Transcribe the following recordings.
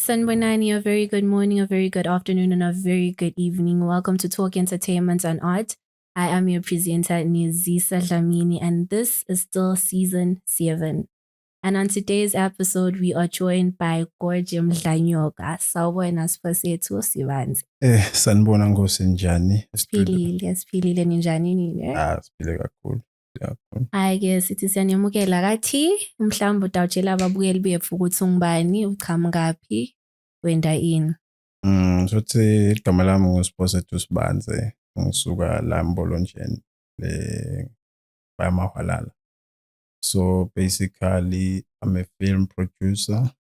Sanbonani, a very good morning, a very good afternoon, and a very good evening. Welcome to Talk Entertainment and Art. I am your presenter, Nizisa Dlamini, and this is still season 7. And on today's episode, we are joined by Gorge Mdlanyoka. Sawubona Siphosethu sibanzi. Sanibona Nkosi njani? Siphilile ninjani nini? Siphile kakhulu. Hayi-ke sithi siyaniyamukela kathi mhlawumbe utawutshela ababukeli bethu ukuthi ungubani, uqhamukaphi, wenda ini. Sothi igama lami nguSiphosethu Sibanze, ngisuka la Mbolonjeni bayamahwalala. So basically I'm a film producer,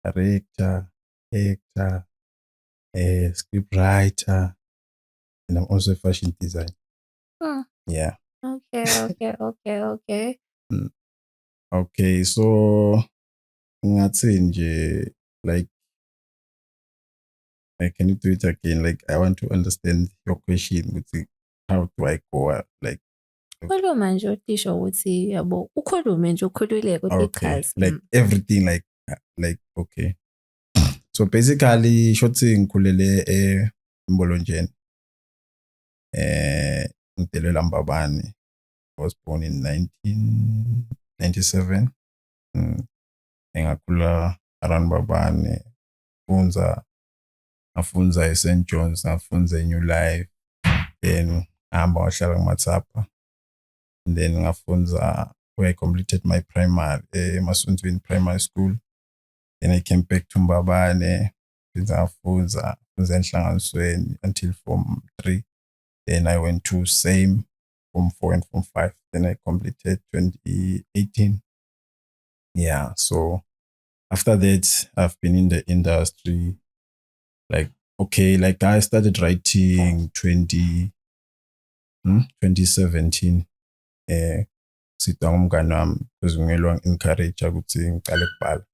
director, actor, script writer, and I'm also a fashion designer. Yeah. Okay. Okay, so ngathi nje like can you do it again? Like I want to understand your question. How do I go like? Khuluma nje utisho ukuthi yabo ukhulume nje ukhululeke Okay, like everything like okay. So basically shothi ngikhulele eMbolonjeni. Ngitelela Mbabane. I was born in 1997. Ngakhula around Mbabane. Ngafunza eSt John's, ngafunza eNew Life. Then ngahamba wahlala eMatsapa. And then ngafunza where I completed my primary Masunzweni Primary School. Then I came back to Mbabane. Ngafunza enhlanganisweni until Form 3. Then I went to same Form 4 and Form 5. Then I completed 2018. Yeah, so after that, I've been in the industry. Like I started writing 2017. Sitwa ngumngani wami because ngiyelwa encourage ukuthi ngiqale ukubhala.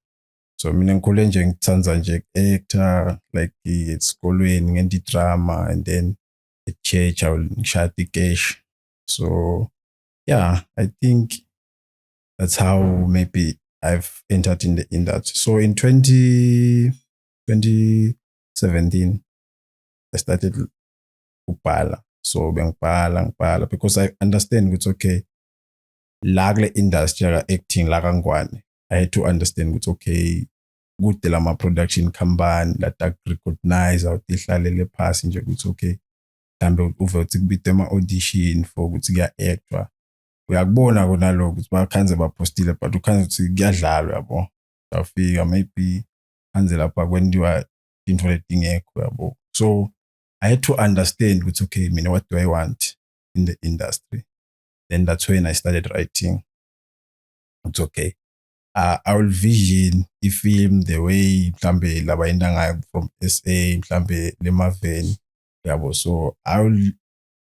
So mina ngikhule nje ngithanza nje actor like esikolweni ngendi drama and then at church I will ngishaya cash. So yeah, I think that's how maybe I've entered in the industry. So in 2017 I started Ubhala. So ngibhala because I understand it's okay. La kule industry ya acting la kangwane. I had to understand it's okay. Good lama production company that recognize out ihlalele phasi nje ukuthi okay. Mhlambe uve ukuthi kubitwe ama audition for ukuthi kuya actor. Uyakubona kona lokho ukuthi bakhanze bapostile but ukhanze ukuthi kuyadlalwa yabo. Afika maybe hanze lapha kwendiwa into letingekho yabo. So I had to understand ukuthi okay, mina what do I want in the industry? Then that's when I started writing. It's okay. I will vision the film the way mhlambe labayenda ngayo from SA mhlambe lemaveni yabo. So I will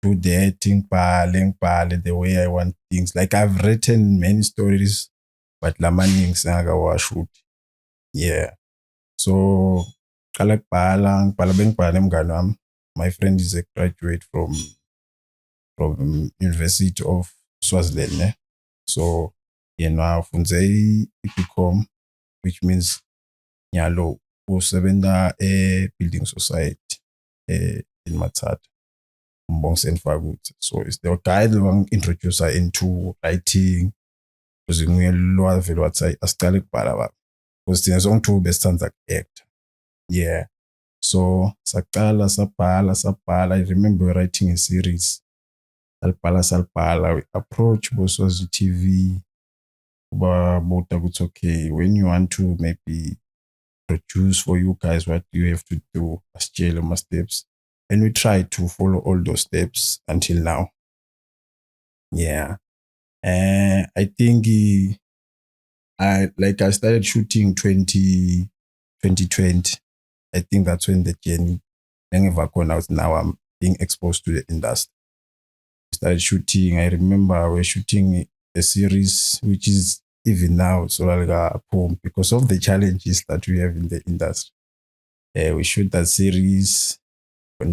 do the acting ngibhale the way I want things. Like I've written many stories but lamani ngisakawashoot. Yeah. So qala kubhala bengibhala nemngani wami. My friend is a graduate from University of Swaziland. So ufunze i-BCom, which means nyalo usebenza building society in Matsata. So it's the guy that will introduce her into writing. Because nguye lo vele wathi asiqale ukubhala baba. Because thina sonke two besithandza act. Yeah. So saqala sabhala. I remember writing a series. Salpala. We approach Boswazi TV. About it's okay. When you want to maybe produce for you guys, what you have to do as my steps. And we try to follow all those steps until now. Yeah. I think I started shooting 2020. I think that's when the journey out. Now I'm being exposed to the industry. Started shooting. I remember we're shooting a series which is even now so like a poem because of the challenges that we have in the industry. We shoot that series. I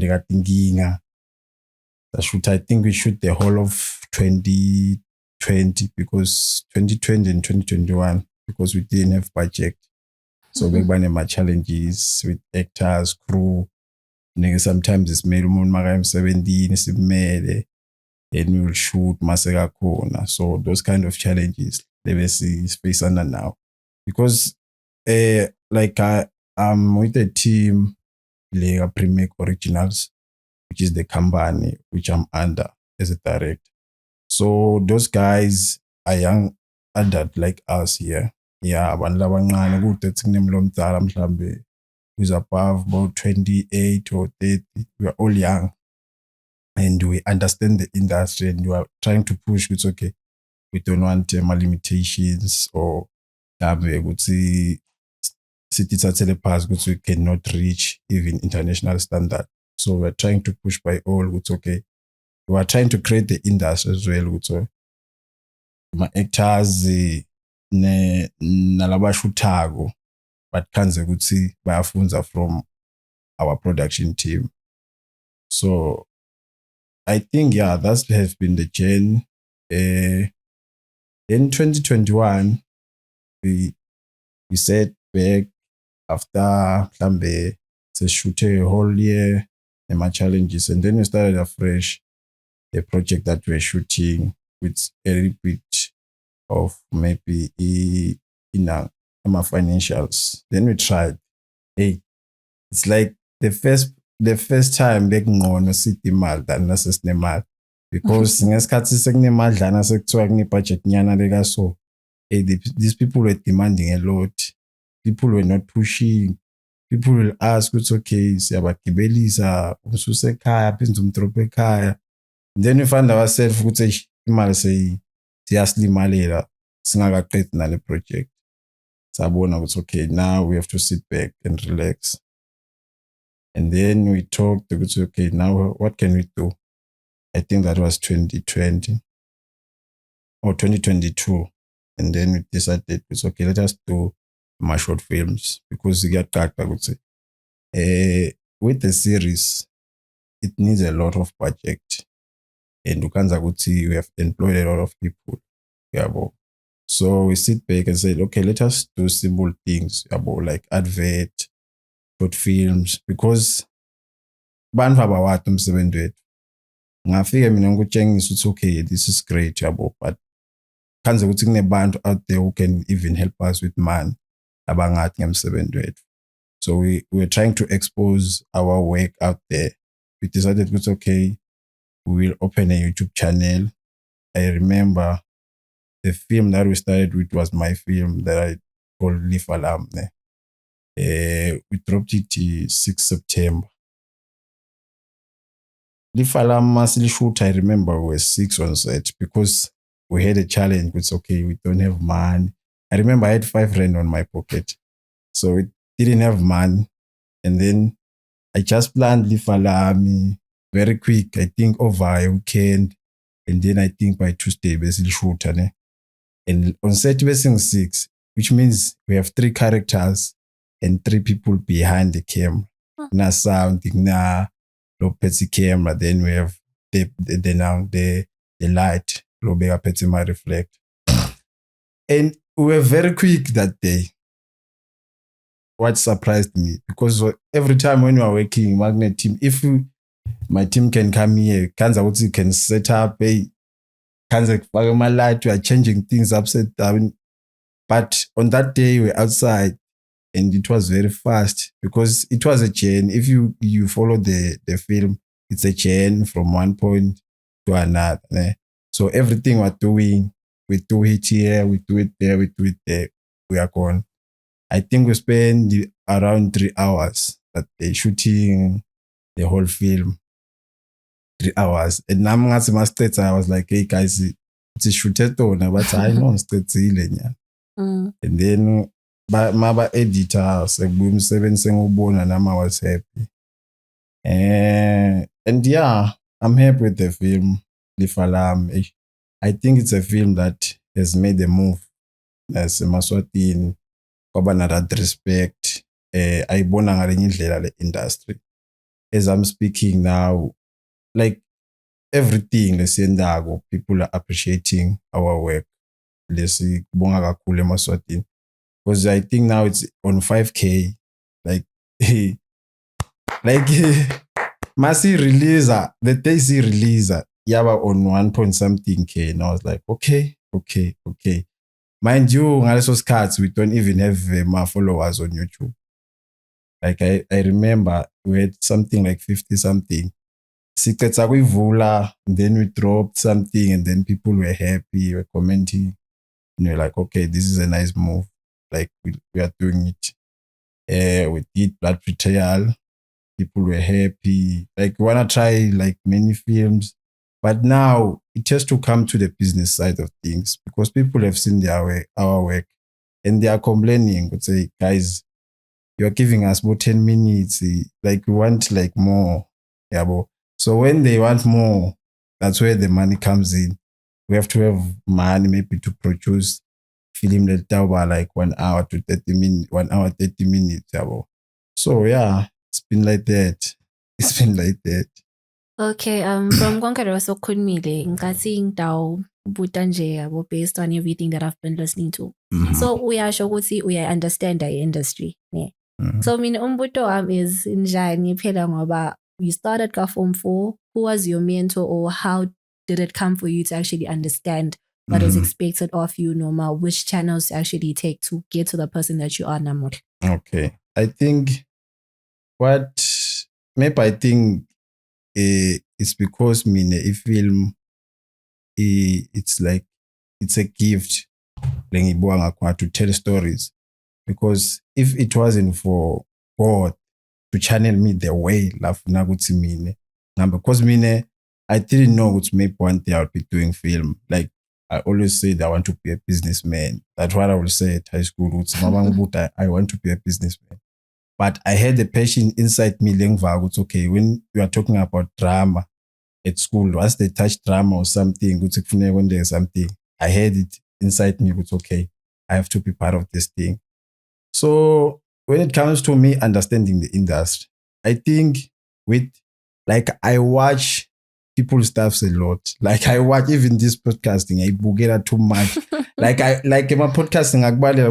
think we shoot the whole of 2020 because 2020 and 2021 because we didn't have budget. So bekuba nema-challenges with actors, crew. Sometimes isimele umuntu makayemsebentini simele and we will shoot masekakhona. So those kind of challenges lebe sifacana now. Because I'm with a team like PriMack Originals, which is the company which I'm under as a director. So those guys are young adult like us here. Yeah, abantu labancane kude sikunemlo omdala mhlambe who's above about 28 or 30. We are all young and we understand the industry and we are trying to push. It's okay. We don't want limitations or city pass which we cannot reach even international standard. So we're trying to push by all. It's okay. We are trying to create the industry as well. So my actors nalabashutago but kanze ukuthi bayafunza from our production team. So I think that has been the journey. In 2021 we set back after mhlambe shoot a whole year and my challenges, and then we started afresh the project that we're shooting with a repeat of maybe in our financials. Then we tried. Hey, it's like the first time bekunqono sithi imali than nasesinemali, because ngesikhathi sekunemadlana sekuthiwa kune-budget nyana leka so these people were demanding a lot. People were not pushing. People will ask, it's okay, siyabagibelisa umsuse ekhaya phinda umdrope ekhaya. Then we find ourselves ukuthi imali siyasilimalela singakaqedi nale project. Sabona ukuthi okay, now we have to sit back and relax. And then we talked about okay, now what can we do? I think that was 2020 or 2022. And then we decided it's okay, let us do my short films, because with the series it needs a lot of budget. And we have employed a lot of people. So we sit back and said, okay, let us do simple things like advert, short films, because bantu abawati umsebenzi wethu. Ngafika mina ngikutshengisa ukuthi okay, this is great but kanze ukuthi kunebantu out there who can even help us with money abangathi ngemsebenzi wethu. So we were trying to expose our work out there. We decided it's okay, we will open a YouTube channel. I remember the film that we started with was my film that I called Lifa. We dropped it 6th September. Lifa mostly shoot, I remember, we were 6 on set because we had a challenge. It's okay, we don't have money. I remember I had 5 rand on my pocket. So we didn't have money. And then I just planned Lifa very quick, I think over a weekend. And then I think by Tuesday, basically shoot. And on set, we're 6, which means we have 3 characters and 3 people behind the camera. Na sound, na petty camera. Then we have the light, petty my reflect. And we were very quick that day. What surprised me, because every time when you are working magnet team, if my team can come here, Kanza can set up a my light, we are changing things upside down. But on that day we're outside and it was very fast because it was a chain. If you follow the film, it's a chain from one point to another. So everything we're doing, we do it here, we do it there, we do it there, we are gone. I think we spent around 3 hours that day shooting the whole film. 3 hours. And now I was like, hey guys, it's a shooter but I know it's and then my editor said boom 7 and I was happy. And yeah, I'm happy with the film, Lifa. I think it's a film that has made a move as a Maswatini. That respect, I bona ngale industry. As I'm speaking now, like everything, people are appreciating our work. Maswatini. because I think now it's on 5K. Like, like, Masi releaser, the Daisy releaser, yaba on 1 point something K. And I was like, okay. Mind you, ngaleso cards, we don't even have my followers on YouTube. Like, I remember we had something like 50 something. Siketsa kuyivula, and then we dropped something, and then people were happy, were commenting. And we're like, okay, this is a nice move. Like, we are doing it. We did Blood Betrayal. People were happy. Like, we want to try like many films. But now it has to come to the business side of things because people have seen our work and they are complaining. Would say, guys, you're giving us about 10 minutes. Like, we want like more. Yeah, but so when they want more, that's where the money comes in. We have to have money maybe to produce film that over like 1 hour to 30 minutes, 1 hour, 30 minutes. Yeah, but so yeah, it's been like that. It's been like that. Okay, from konke lokho okukhulumile ngikathi ngidawubuta nje yabo based on everything that I've been listening to. So uyasho ukuthi uya-understand i-industry, ne? So mina umbuto wami is njani phela ngoba you started ka Form 4, who was your mentor or how did it come for you to actually understand what was expected of you, noma which channels to actually take to get to the person that you are now? Okay, I think it's because mine ifilm it's like it's a gift lengibuka ngakho to tell stories, because if it wasn't for God to channel me the way lafuna ukuthi mine number, because mine I didn't know ukuthi maybe one day I'll be doing film. Like, I always said I want to be a businessman. That's what I will say at high school. I want to be a businessman. But I had the passion inside me. It's okay, when you are talking about drama at school, once they touch drama or something, when there's something, I had it inside me. It's okay, I have to be part of this thing. So when it comes to me understanding the industry, I think I watch people's stuffs a lot. Like, I watch even this podcasting, I bugera too much. like my podcasting,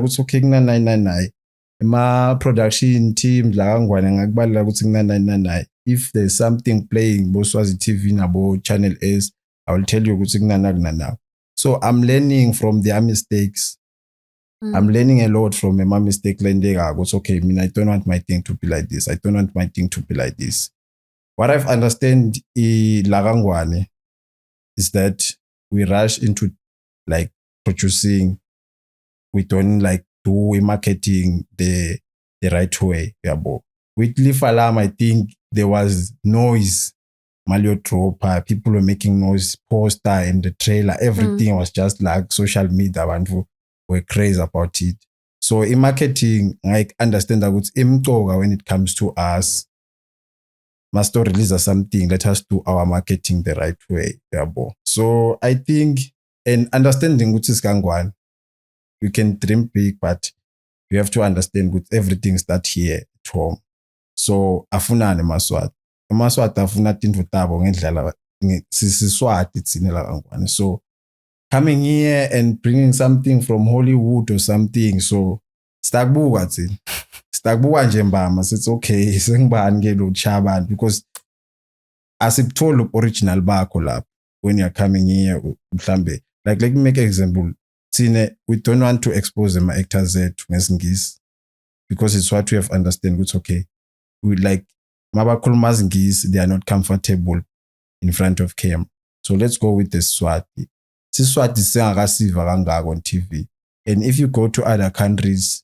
it's okay, 999. My production team, if there's something playing, Boswazi TV, Nabo, Channel S, I will tell you. So I'm learning from their mistakes. I'm learning a lot from my mistake. It's okay, I don't want my thing to be like this. I don't want my thing to be like this. What I've understand is that we rush into like producing. We don't like do marketing the right way. Yeah, but with Lifa, I think there was noise. Malio Tropa, people were making noise, poster and the trailer, everything was just like social media, and were crazy about it. So in marketing, I understand that it's imtoga when it comes to us. Must release something, let us do our marketing the right way. Yeah, so I think, and understanding which is Kangwan, you can dream big, but you have to understand with everything start here at home. So afuna maswat afuna tinto tabo ngendlela sisiswati tsine la Kangwane. So coming here and bringing something from Hollywood or something, so stakbuka tsini. Stakbuka nje mbama, it's okay, sengibani ke lo chabani, because asikutholi original bakho lapho when you're coming here mhlambe. Like, let me make an example. We don't want to expose my actors to because it's what we have understand. It's okay. We like mabakhuluma Ngisi, they are not comfortable in front of camera. So let's go with the Swati. Siswati sengakasiva kangaka on TV. And if you go to other countries,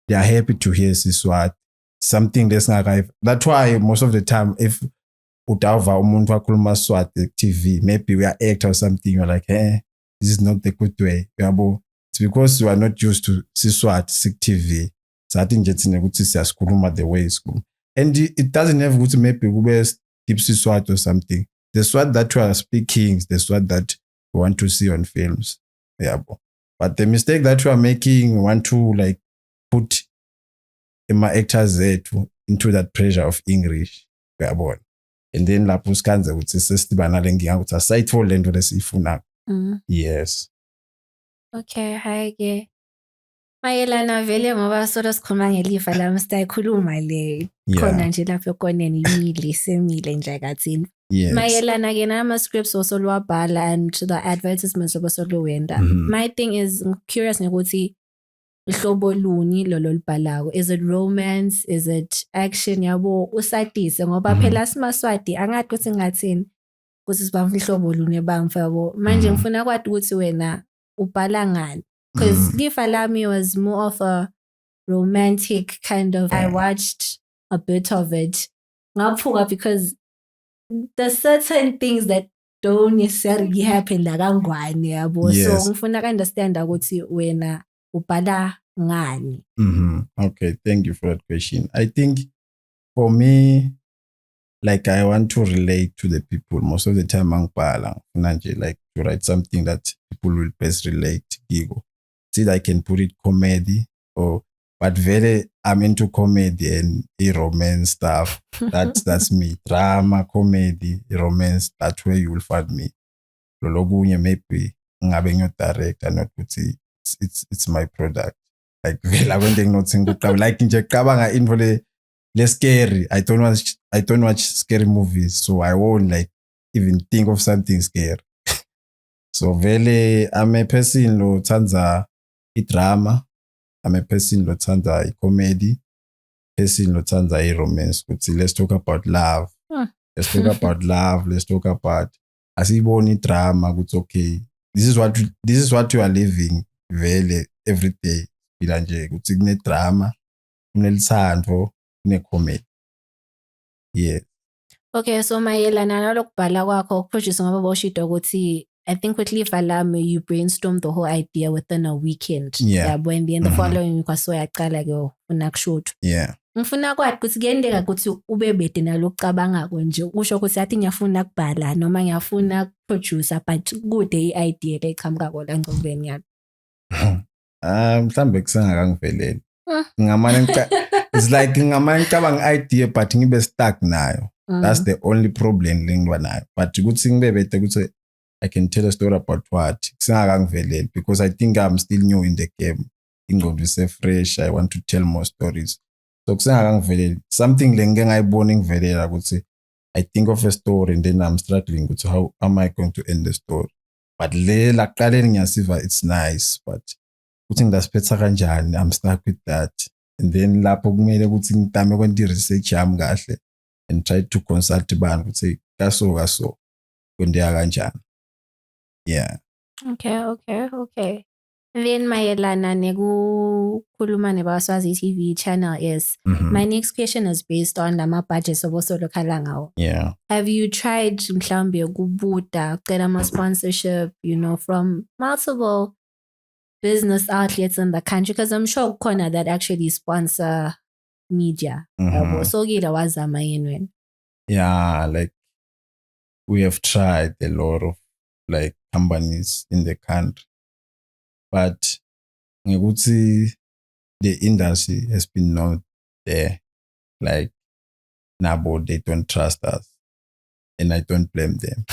they are happy to hear Siswati. Something that's not right. That's why most of the time, if utava umuntu wakhuluma Swati TV, maybe we are actor or something, you're like, this is not the good way. It's because you are not used to Siswati Sik TV. So I think it's the way it's cool. And it doesn't have to maybe deep Siswati or something. The Swat that we are speaking is the Swat that we want to see on films. Yeah, but the mistake that we are making, we want to like put my actors into that pressure of English. Yeah, and then la puskanza ukuthi sesibana lenginga ukuthi asayithola lento lesifuna. Yes. Okay, hi again. Mayelana vele ngoba solo sikhuluma ngelifa lami siyayikhuluma le khona nje lapho ekoneni imile semile nje kathini. Mayelana ke nama scripts osolwabhala and the advertisements obosoluwenda. My thing is curious ngokuthi uhlobo luni lolo libhalayo. Is it romance? Is it action? Yabo usadise ngoba phela simaswati angathi ukuthi ngathini ukuthi sibamfa ihlobo luni bamfa yabo. Manje ngifuna kwathi ukuthi wena ubhala ngani? Because Lifa Lami was more of a romantic kind of. I watched a bit of it. Ngaphuka because there's certain things that don't necessarily happen la kangwane yabo. So ngifuna ka understand ukuthi wena ubhala ngani. Okay, thank you for that question. I think for me, like I want to relate to the people most of the time. Angibhala like to write something that people will best relate. See, I can put it comedy but very I'm into comedy and romance stuff. That's me. Drama, comedy, romance. That's where you will find me. Lologunye maybe ngabe ngiyo director not ukuthi it's my product. Like vela kwente nginothi like nje qabanga info le scary. I don't watch scary movies, so I won't like even think of something scary. So vele I'm a person lo thanza drama. I'm a person lo thanza comedy. Person lo thanza romance. Let's talk about love. Let's talk about love. Let's talk about asiboni drama. It's okay. This is what you are living vele every day. Bilanje ukuthi kune drama, kunelisandvo, kune comedy. Yeah. Okay, so mayelana nalokubhala kwakho producer ngoba boshito ukuthi I think with Lifa Lami you brainstormed the whole idea within a weekend. Yeah. When the following week wasoyaqala ke ufuna kushoot. Yeah. Ngifuna kwathi ukuthi kuyendeka ukuthi ube bede nalokucabangako nje usho ukuthi athi ngiyafuna kubhala noma ngiyafuna producer but kude i-idea leqhamuka kola ngcobeni yami. Mhlambe kusengakangiveleli. It's like ngamanye ngicabanga idea but ngibe stuck nayo. That's the only problem lengwa nayo. But ukuthi ngibe bede ukuthi I can tell a story about what kusengakangiveleli because I think I'm still new in the game. Ingqondo ise fresh. I want to tell more stories. So kusengakangiveleli something lengeke ngayibona ngivelela ukuthi I think of a story and then I'm struggling with how am I going to end the story. But la kuqaleni ngiyasiva it's nice but ukuthi ngidasiphetha kanjani I'm stuck with that. And then lapho kumele ukuthi ngitame kwenta research yami kahle and try to consult abantu ukuthi kaso kwendeka kanjani. Yeah. Okay. Then mayelana nekukhuluma nebaswazi TV channel is my next question is based on lama budgets obosolokhala ngawo. Yeah. Have you tried mhlambe ukubuda ucela ama sponsorship from multiple business outlets in the country because I'm sure khona that actually sponsor media. So gila wazama yini? Yeah, like we have tried a lot of like companies in the country. But ngikuthi the industry has been not there. Like nabo they don't trust us. And I don't blame them.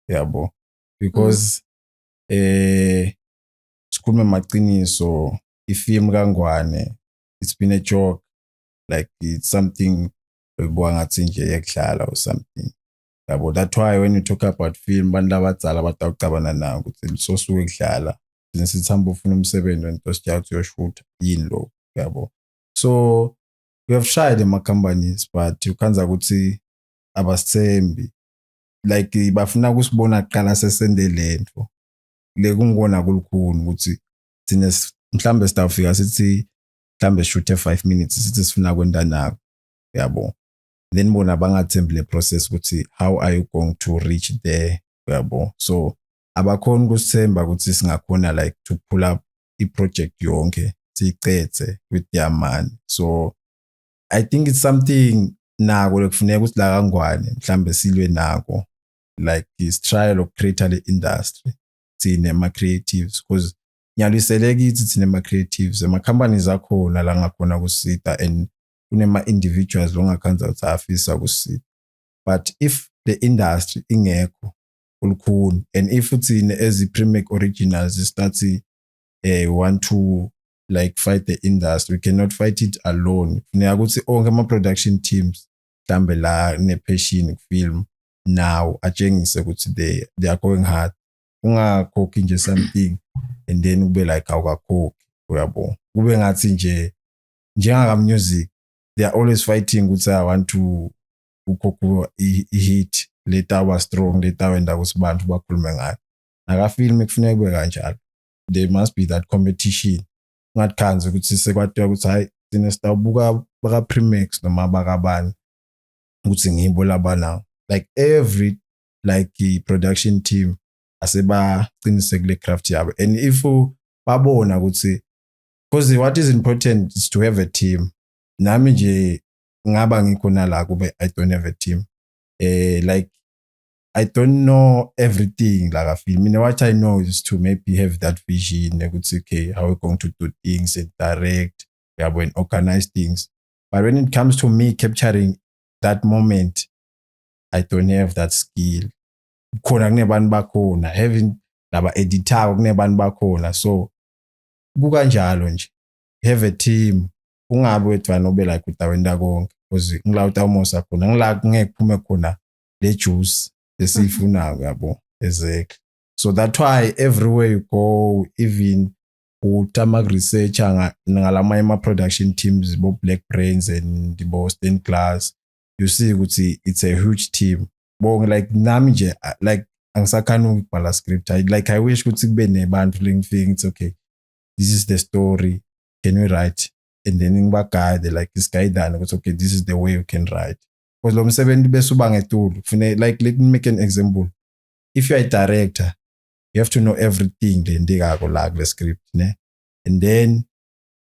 Yeah, bo. Because sikhulume maqiniso ifilm kaNgwane it's been a joke. Like it's something ebwa ngathi nje yekudlala or something. Yabo, that's why when you talk about film bantu abadala batawucabana nawo ukuthi sosuke kudlala sithamba ufuna umsebenzi into sijawuthi uyoshoot yini lo yabo. So we have tried ama companies but you can't ukuthi abasithembi like bafuna ukusibona kuqala sesende lento le kungona kulukhuni ukuthi thina mhlambe sitawufika sithi mhlambe shoot 5 minutes sithi sifuna kwenda nako yabo. Then bona bangathembi le process ukuthi how are you going to reach there yabo. So abakhona ukusithemba ukuthi singakhona like to pull up i-project yonke siyicethe with their money. So I think it's something nako lekufuneka ukuthi la kaNgwane mhlambe silwe nako like this trial of create the industry thina ma creatives because nyalisele kithi thina ma creatives ama companies akhona la ngakhona kusita and kunema individuals longakhanza ukuthi afisa kusita. But if the industry ingekho ulukhuni and if uthina as PriMack Originals starts want to like fight the industry. We cannot fight it alone. Funeka ukuthi onke ama-production teams mhlambe la ne-passion film now atshengise ukuthi they are going hard. Ungakhokhi nje something and then ube like awukakhokhi uyabo. Kube ngathi nje njengaka music they are always fighting ukuthi I want to ukhokhu i-hit later was strong later wenda ukuthi abantu bakhulume ngayo. Naka film kufuneka kube kanjalo. There must be that competition. Ungatkhanzi ukuthi sekwathiwa ukuthi hayi sine sitawubuka baka PriMack noma bakabani ukuthi ngibo laba now. Like every like production team asebaqinise kule craft yabo. And if babona ukuthi because what is important is to have a team. Nami nje ngaba ngikhona la kube I don't have a team. Like I don't know everything like a film. What I know is to maybe have that vision. I could say, okay, how we're going to do things and direct, and organize things. But when it comes to me capturing that moment, I don't have that skill. Having laba editor bakona. So kukanjalo nje. Have a team. Ungabe wethu obe like utawenda konke. Because ngila utawumosa khona. Ngila ngeke phume khona le juice. Esifuna yabo. Exactly. So that's why everywhere you go, even utama research ngalama production teams, bo Black Brains and the Boston class, you see it's a huge team. Bo like nami nje like angisakhani ukubhala script. I wish ukuthi kube nebantu things okay. This is the story. Can we write? And then ngibagade like this guy done okay, this is the way you can write. Because lo msebenzi bese uba ngetulu. Like let me make an example. If you are a director, you have to know everything le ndikako la kule script ne. And then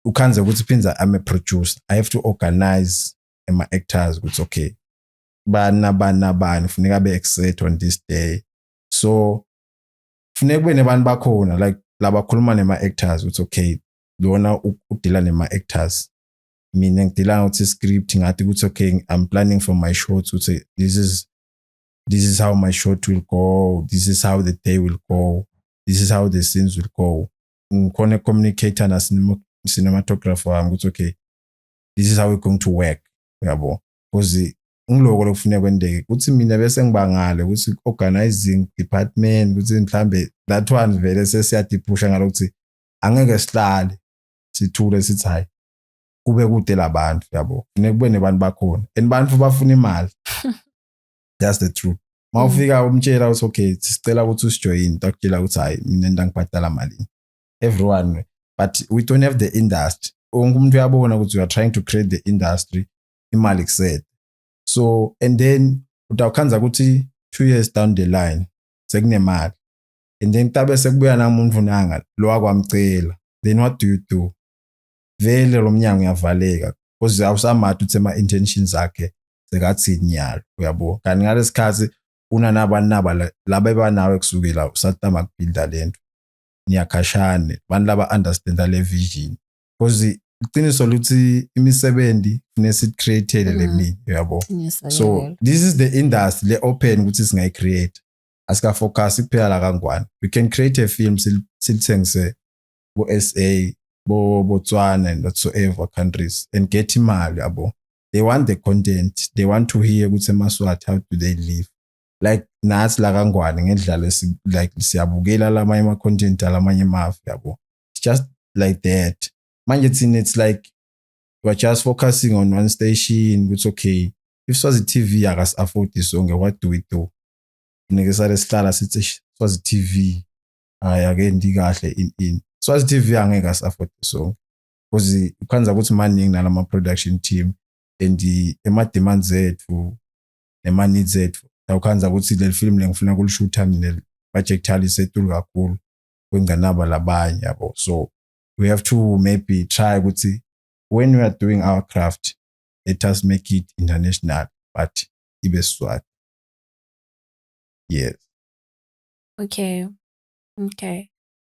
ukhanze ukuthi phinza I'm a producer. I have to organize my actors ukuthi okay. Bani funeka be exit on this day. So funeka kube nebantu bakhona like laba khuluma nema actors ukuthi okay, lona udila nema actors. Mina ngidila ukuthi script ngathi ukuthi okay I'm planning for my shots ukuthi this is how my shot will go, this is how the day will go, this is how the scenes will go. Ngikhona communicator na cinematographer wami ukuthi okay this is how we're going to work yabo because ngiloko lokufuneka kwendeke ukuthi mina bese ngibangale ukuthi organizing department ukuthi mhlambe that one vele sesiyadiphusha ngalokuthi angeke sihlale sithule sithi hayi kube kude labantu yabo funeka kube nebantu bakhona and bantu bafuna imali. That's the truth. Mawufika umtshela ukuthi okay sicela ukuthi usijoin takutshela ukuthi hayi mina ndangibhadala mali everyone but we don't have the industry. Umuntu uyabona ukuthi we are trying to create the industry imali kuset. So and then utawukhanza ukuthi 2 years down the line sekunemali and then tabe sekubuya namuntu nanga lo akwamcela then what do you do? Vele lo mnyango uyavaleka because awusamatha uthi ama intentions zakhe sekathi nyalo uyabo kanti ngalesikhathi una nabanaba laba banawe kusukela usatama kubuilda lento niyakhashane bantu laba understand le vision because iqiniso luthi imisebenzi funesi create le mini uyabo. So this is the industry le open ukuthi singayi create asika focus kuphela la kangwane. We can create a film silithengise bo SA bo Botswana and whatsoever countries and get imali yabo. They want the content, they want to hear ukuthi emaswati how do they live like nathi la kangwane ngendlela like siyabukela lamanye content alamanye mafu yabo. It's just like that. Manje it's like we're just focusing on one station. It's okay. If Swazi TV akas afford this song, what do we do? Ngesare sihlala sithi Swazi TV ake ndikahle in Swazi TV angeke as afford this song because ukhanza ukuthi maningi nalama production team and ema demands zethu nema needs zethu ukhanza ukuthi le film lengifuna kulishootha mina budget tali setulu kakhulu kwenganaba labanye yabo. So we have to maybe try ukuthi when we are doing our craft let us make it international but ibe swat. Yes. Okay.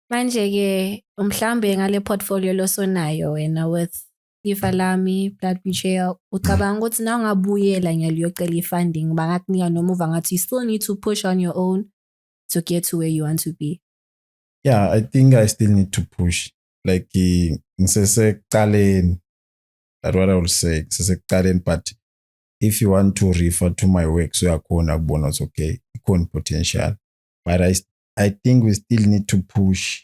Manje ke mhlambe ngale portfolio losonayo wena with Lifa, Lami, Blood Betrayal ucabanga ukuthi na ungabuyela ngiyaliyocela ifunding bangakunika noma uva ngathi you still need to push on your own to get to where you want to be? Yeah, I think I still need to push. Like ngisesekuqaleni. That's what I will say. Ngisesekuqaleni, but if you want to refer to my work, so yakhona kubona ukuthi okay, ikhona potential. But I think we still need to push.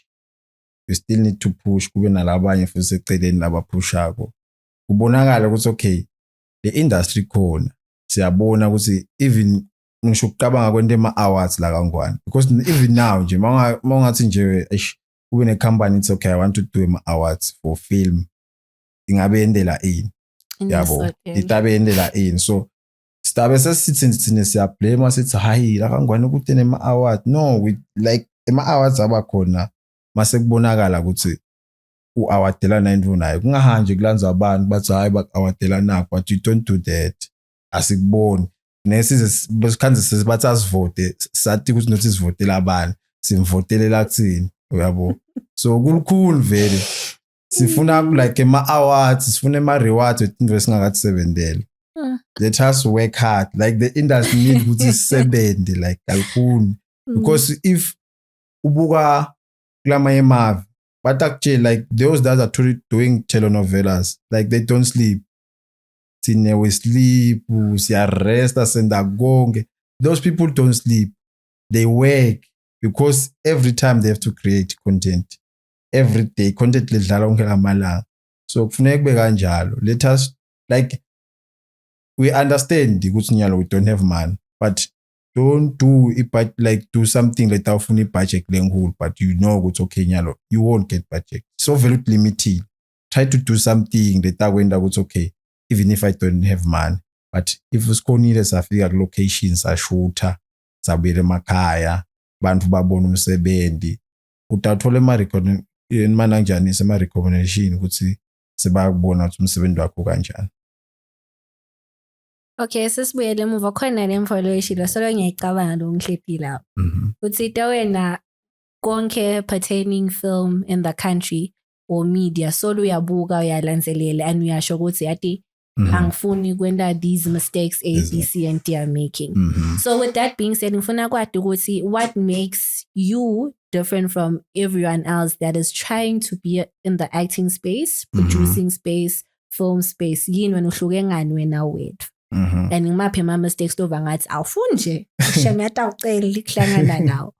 We still need to push kube nalabanye futhi seceleni labapushako. Kubonakala ukuthi okay, the industry khona. Siyabona ukuthi even ngisho ukucabanga kwento ema-awards la kangwane. Because even now nje mawungathi nje kube ne-company it's okay, I want to do ama-awards for film. Ingabe yendela ini? Yabo. Itabe yendela ini. So sitabe sesithini siyablame sithi hayi la kangwane ukuthi nema-awards. No, we like ema-awards abakhona mase kubonakala ukuthi u-awadela into nayo. Kungahanje kulanza abantu bathi hayi bak-awadela nakho, but you don't do that. Asikuboni. Nesize besikhanze sibathi asivote, sathi ukuthi nothi sivotela abantu, simvotelela kuthini, uyabo. So kulukhulu vele. Sifuna like ema-awards, sifuna ema-rewards into esingakathi sebenzele. Let us work hard. Like the industry need ukuthi sisebende like kakhulu. Because if ubuka kulamanye emavi, but actually like those that are doing telenovelas, like they don't sleep. Tine we sleep, siya resta senda gonge. Those people don't sleep. They work because every time they have to create content. Every day content ledlala onke lamalanga. So kufuneka kube kanjalo. Let us like we understand ukuthi nyalo we don't have money, but don't do it, but like do something like awufuna budget lenkulu, but you know ukuthi okay nyalo you won't get budget. So very limited. Try to do something that awenda ukuthi okay, even if I don't have money, but if usikhonile safika ku locations ashuta sabuyela emakhaya bantu babona umsebenzi utathola imana kanjani sema recommendation ukuthi sebakubona ukuthi umsebenzi wakho kanjani. Okay, sesibuyele emuva khona le information solo ngiyayicabanga lo ngihlephile lapho. Uthi wena konke pertaining film in the country or media solo uyabuka uyalanzelela and uyasho ukuthi ati angifuni kwenda these mistakes A, B, C and D are making. So with that being said, ngifuna kwathi ukuthi what makes you different from everyone else that is trying to be in the acting space, producing space, film space. Yini wena uhluke ngani wena wethu? And ngimaphi ama mistakes tova ngathi awufuni nje shemeta ucela lihlangana nawo.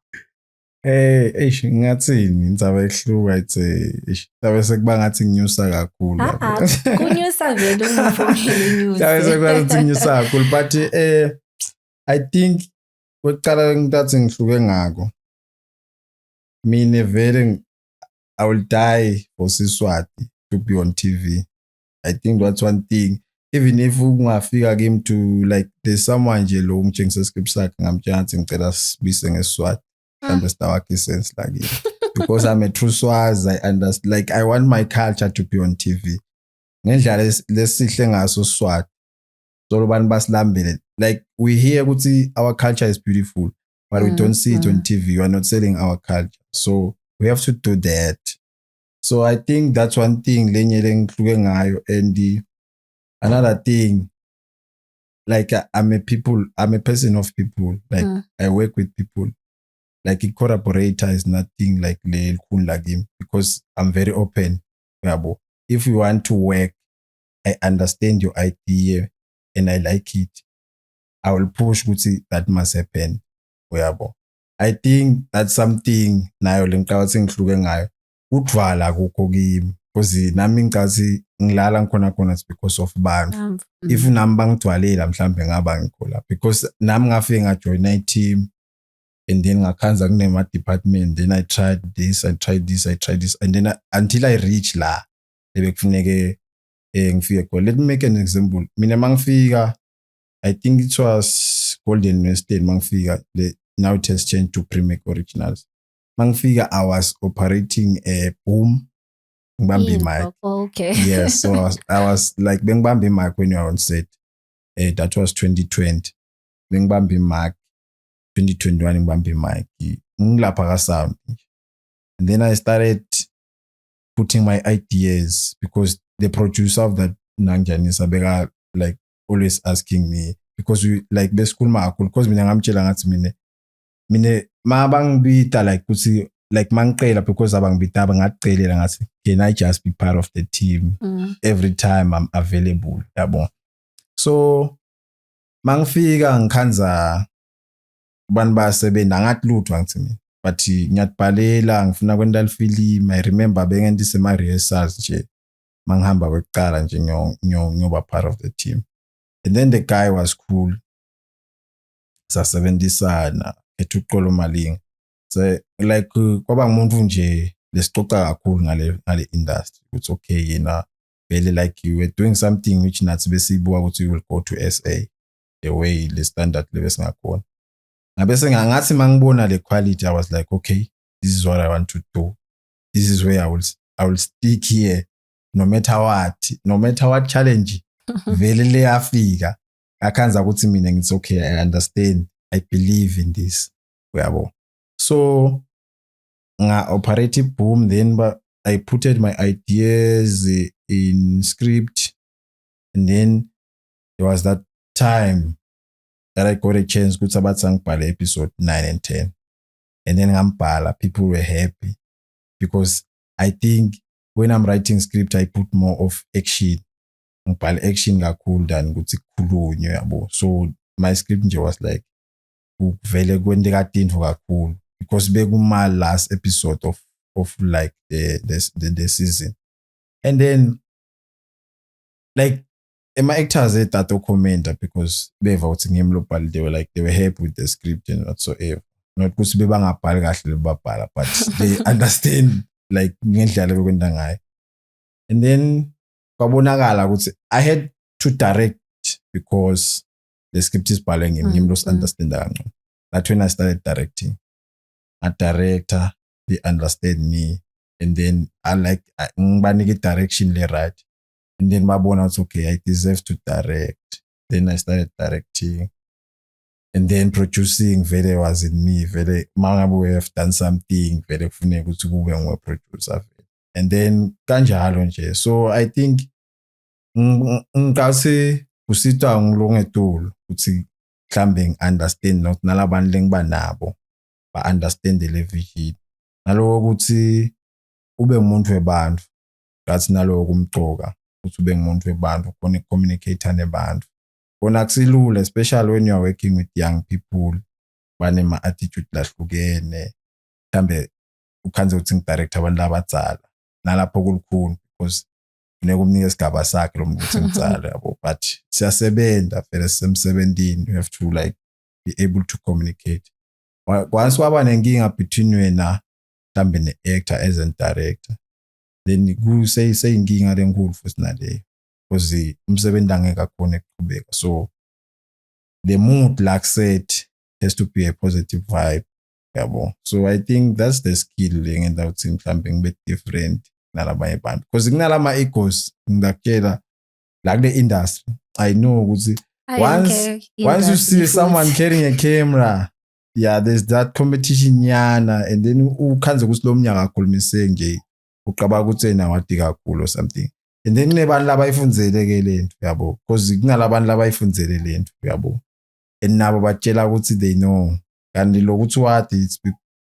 Ngathini indzaba ehluka ithi sabe sekuba ngathi nginyusa kakhulu. Kunyusa vele umfoweli news. Sabe sekuba ngathi nginyusa kakhulu, but I think oqala ngithi ngihluke ngako. Mina vele I will die for Siswati to be on TV. I think that's one thing. Even if ungafika kimi to like there's someone nje lo ngitshengisa script sakhe ngamtshela ngathi ngicela sibise ngeSwati. Understand what he says like it. Because I'm a true Swazi, I understand. Like I want my culture to be on TV. Ngendlela lesihle ngaso Swati. So abantu basilambele. Like we hear ukuthi our culture is beautiful, but we don't see it on TV. You are not selling our culture. So we have to do that. So I think that's one thing lenye ngihluke ngayo. And another thing, like I'm a person of people. Like I work with people. Like a collaborator is nothing like him because I'm very open. If you want to work, I understand your idea and I like it. I will push that must happen. I think that's something nayo lenkawathi ngihluke ngayo. Udvala kukho kimi because nami ngikazi ngilala ngikhona because of bantu. If nami bangidwalela mhlambe ngaba ngikhola because nami ngafike ngajoin a team. And then ngakhanza kunema department, then I tried this and then until I reach la ebekufuneke ngifike khona. Let me make an example. Mina mangifika, I think it was Golden Western mangifika, now it has changed to PriMack Originals. Mangifika I was operating a boom ngibambe mic. Okay. Yes, so I was like ngibambe mic when you are on set. That was 2020. Ngibambe mic 2021 ngibambe mic ngilapha ka sound. And then I started putting my ideas because the producer of that Nanjani Sabega like always asking me because we like best school ma because mina ngamtshela ngathi mine mabangibita like kuthi like mangicela because abangibitaba ngacicelela ngathi can I just be part of the team every time I'm available yabo. So mangifika ngikhanza abantu basebenza ngathi lutho angithi mina but ngiyatibhalela ngifuna kwenda lifilimu. I remember bengenti sema rehearsals nje mangihamba kwekuqala nje ngiyoba part of the team, and then the guy was cool. Sasebenzisana ethu uqolo malinga. So like kwaba ngumuntu nje lesicoca kakhulu ngale industry. It's okay yena vele like you were doing something which nathi besibuka ukuthi you will go to SA the way the standard level singakhona. Ngabese ngathi mangibona le quality I was like okay, this is what I want to do. This is where I will stick here no matter what challenge vele le afika akhanza ukuthi mina ngithi okay, I understand, I believe in this uyabo. So nga operate boom, then but I putted my ideas in script, and then there was that time that I got a chance ukuthi abathi ngibhale episode 9 and 10, and then ngambhala. People were happy because I think when I'm writing script I put more of action, ngibhala action kakhulu than ukuthi kukhulunywe yabo. So my script nje was like uvele kwendeka into kakhulu because bekuma last episode of like the season. And then like my actors at that comment because beva uthi ngimlobhali, they were happy with the script and whatsoever. Not ukuthi bebangabhali kahle lebabhala, but they understand like ngendlela bekwenda ngayo. And then kwabonakala ukuthi I had to direct because the script is bhalwe ngimi los understand kangcono. That's when I started directing. A director, they understand me, and then I like ngibanike direction le right, and then babona it's okay, I deserve to direct. Then I started directing, and then producing vele was in me. Vele mangabe we have done something vele kufuneka ukuthi kube ngiwe producer, and then kanjalo nje. So I think ngase kusitwa ngilongetulu ukuthi mhlambe understand not nalabantu lengiba nabo ba understand the vision, naloko ukuthi ube umuntu webantu, ngathi naloko kumcoka ukuthi ube umuntu webantu khona communicate nebantu. Kona kusilula especially when you are working with young people banema attitude lahlukene. Mhlambe ukhanze ukuthi ngidirect abantu abadzala nalapho kulukhulu because funeka umnike isigaba sakhe lo muntu ngitsala yabo. But siyasebenza vele semsebenzini, you have to like be able to communicate. Once waba nenkinga between wena mhlambe ne-actor as a director, then say inkinga lenkulu futhi naleyo because umsebenzi angeke akhona ukuqhubeka. So the mood like said has to be a positive vibe yabo. So I think that's the skill engenda uthi mhlambe ngibe different nalabanye abantu because kunalama egos ngakutshela like the industry. I know ukuthi once you see someone carrying a camera, yeah, there's that competition yana, and then ukhanze ukuthi lo mnyaka akhulumise nje uqaba ukuthi ena wadi kakhulu or something, and then kunebantu labayifundzele ke lento yabo because kunalabantu labayifundzele lento yabo, and nabo batshela ukuthi they know kanti lokuthi wadi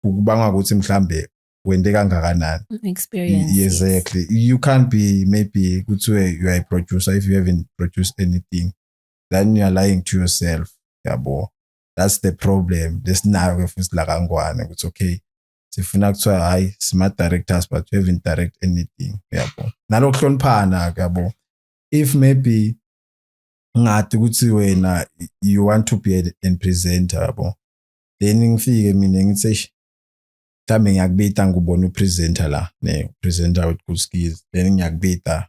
ukubanga ukuthi mhlambe wende kangakanani experience. Exactly. You can't be maybe ukuthi you are a producer if you haven't produced anything, then you are lying to yourself yabo. That's the problem. This now if it's like angwane, it's okay. Sifuna kuthiwa hayi smart directors but you haven't direct anything yabo. Nalokuhloniphana yabo. If maybe ngathi ukuthi wena you want to be a presenter yabo, then ngifike mina ngithi mhlambe ngiyakubita ngubona upresenter la ne presenter with good skills, then ngiyakubita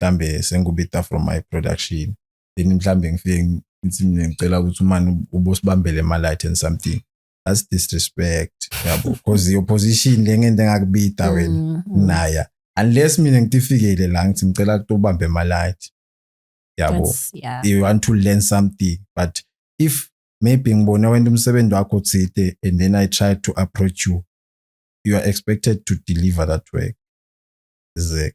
mhlambe sengubita from my production, then mhlambe ngifike ngithi mina ngicela ukuthi umani ubosibambele ama light and something. That's disrespect yabo because the opposition lengende ngakubita wena naya, unless mina ngitifikele la ngithi ngicela ukuthi ubambe ama light yabo. You want to learn something, but if maybe ngibona wena umsebenzi wakho utsite and then I try to approach you, you are expected to deliver that work. Exactly.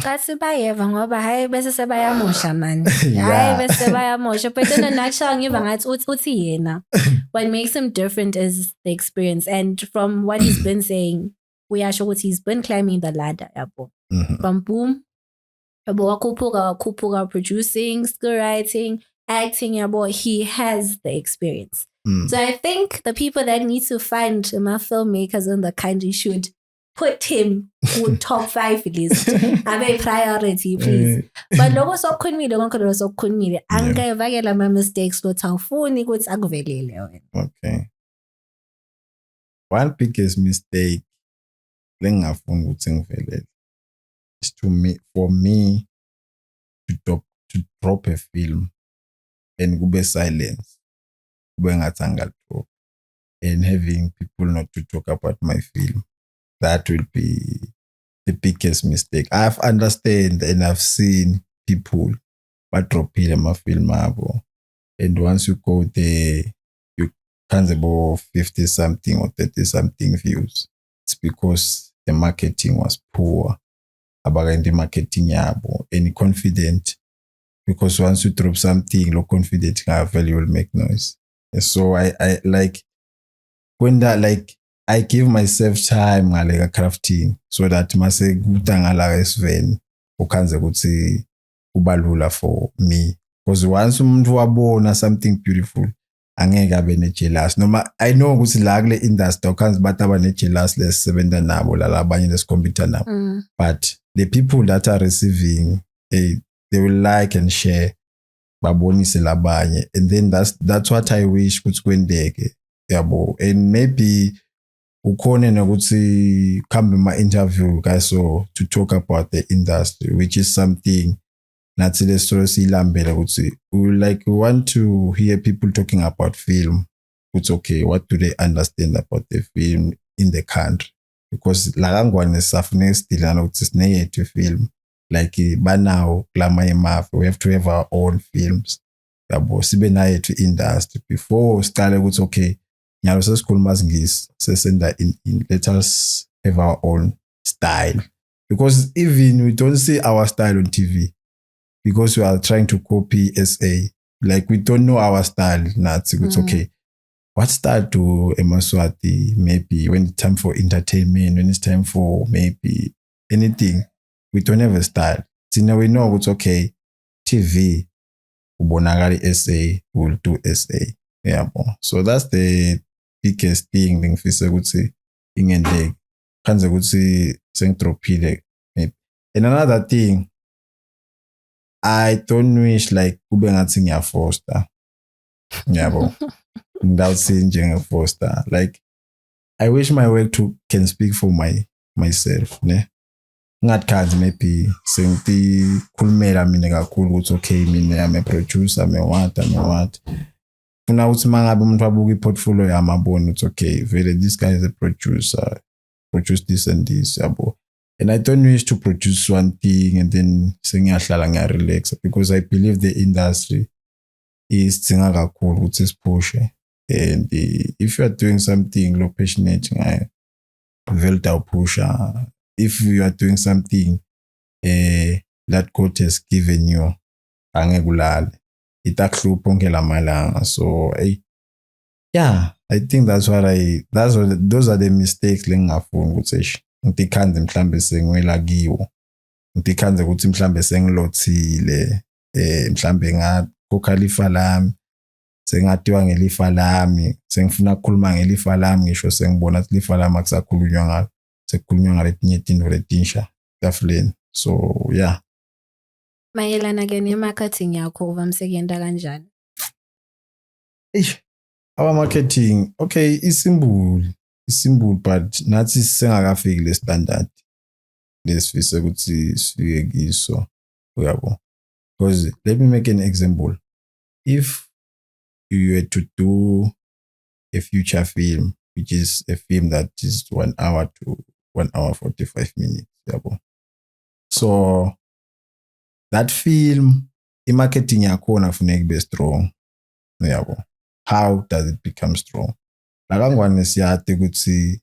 Kasi bayeva ngoba hayi bese sebayamosha man. Hayi bese bayamosha. But in a nutshell ngiva ngathi uthi yena. What makes him different is the experience. And from what he's been saying, uyasho ukuthi he's been climbing the ladder, yabo. From boom, yabo wakhuphuka producing, script writing, acting, yabo, he has the experience. So I think the people that need to find my filmmakers in the country should put him with top 5 list. I'm a priority, please. But logo sokukhulumile konke lo sokukhulumile angayivakela ama mistakes lo awufuni ukuthi akuvelele wena. Okay. One biggest mistake lengafuni ukuthi ngivelele is for me to drop a film and kube silence. Kube ngathi angadrop and having people not to talk about my film. That will be the biggest mistake. I've understand and I've seen people but drop in my film and once you go there you can't about 50 something or 30 something views. It's because the marketing was poor. About the marketing yabo and confident because once you drop something low confident value will make noise. So I like when that like I give myself time like crafting so that mase kutangala esven ukanze ukuthi kubalula for me because once umuntu wabona something beautiful angeke abe ne jealous noma I know ukuthi la kule industry ukanze bathi abane jealous lesebenza nabo lalabanye lesikhompyutha nabo but the people that are receiving they will like and share babonise labanye and then that's what I wish ukuthi kwendeke yabo and maybe ukhona nokuthi come in my interview guys so to talk about the industry which is something nathi le story silambela ukuthi we want to hear people talking about film. It's okay, what do they understand about the film in the country because la kangwane safune still anokuthi sineyethu film like banawo kulama emafu we have to have our own films yabo sibe nayo to industry before siqale ukuthi okay nyalo sesikhuluma isingisi sesenda in let us have our own style because even we don't see our style on TV because we are trying to copy SA like we don't know our style nathi it's okay what style do emaswati maybe when it's time for entertainment when it's time for maybe anything we don't have a style. So we know it's okay. TV, ubonakali SA, will do SA. Yeah, so that's the biggest thing. Ngifisa ukuthi ingende kanze ukuthi sengidropile. And another thing, I don't wish like kube ngathi ngiyafoster. Yabo. Without saying njengefoster. Like I wish my work can speak for myself, ne? Ngatkanzi maybe sengithi khulumela mina kakhulu ukuthi okay mina I'm a producer me what funa ukuthi mangabe umuntu abuka iportfolio yami abone ukuthi okay vele this guy is a producer produce this and this yabo and I don't wish to produce one thing and then sengiyahlala ngiyarelax because I believe the industry is tsinga kakhulu ukuthi sipushe and if you are doing something lo passionate ngayo vele dawupusha. If you are doing something that God has given you, angegulale. Itakhlupa ngela malanga. So yeah, I think those are the mistakes lengafuni ukuthi ngikhanze mhlambe sengwela kiwo. Ngikhanze ukuthi mhlambe sengilothile mhlambe ngakhokha lifa lami. Sengatiwa ngelifa lami, sengifuna ukukhuluma ngelifa lami ngisho sengibona ukuthi lifa lami akusakhulunywa ngalo. Sekukhulunywa ngaletinye izinto letinsha kafuleni so yeah mayelana ke ne-marketing yakho uvamise kuyenda kanjani? Our marketing okay isimple but nathi sengakafiki le standard lesifisa ukuthi sifike kiso uyabo because let me make an example. If you were to do a feature film which is a film that is 1 hour to 1 hour 45 minutes. So that film, the marketing yakona funeka be strong. How does it become strong? Lakangwane siyade ukuthi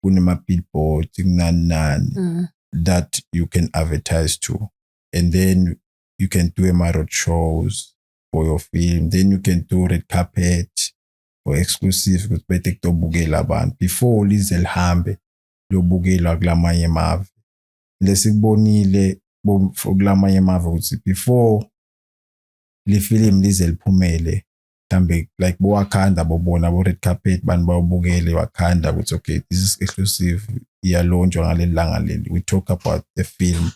kunema billboard kunani that you can advertise to. And then you can do road shows for your film. Then you can do red carpet for exclusive with betek to bukela abantu. Before lize lihambe lobukela kulamanye amave. Lesikubonile kulamanye amave ukuthi before le film lize liphumele mhlambe like bowakhanda bobona bo red carpet bantu bawubukele wakhanda ukuthi okay this is exclusive iyalonjwa ngaleli langa leli. We talk about the film,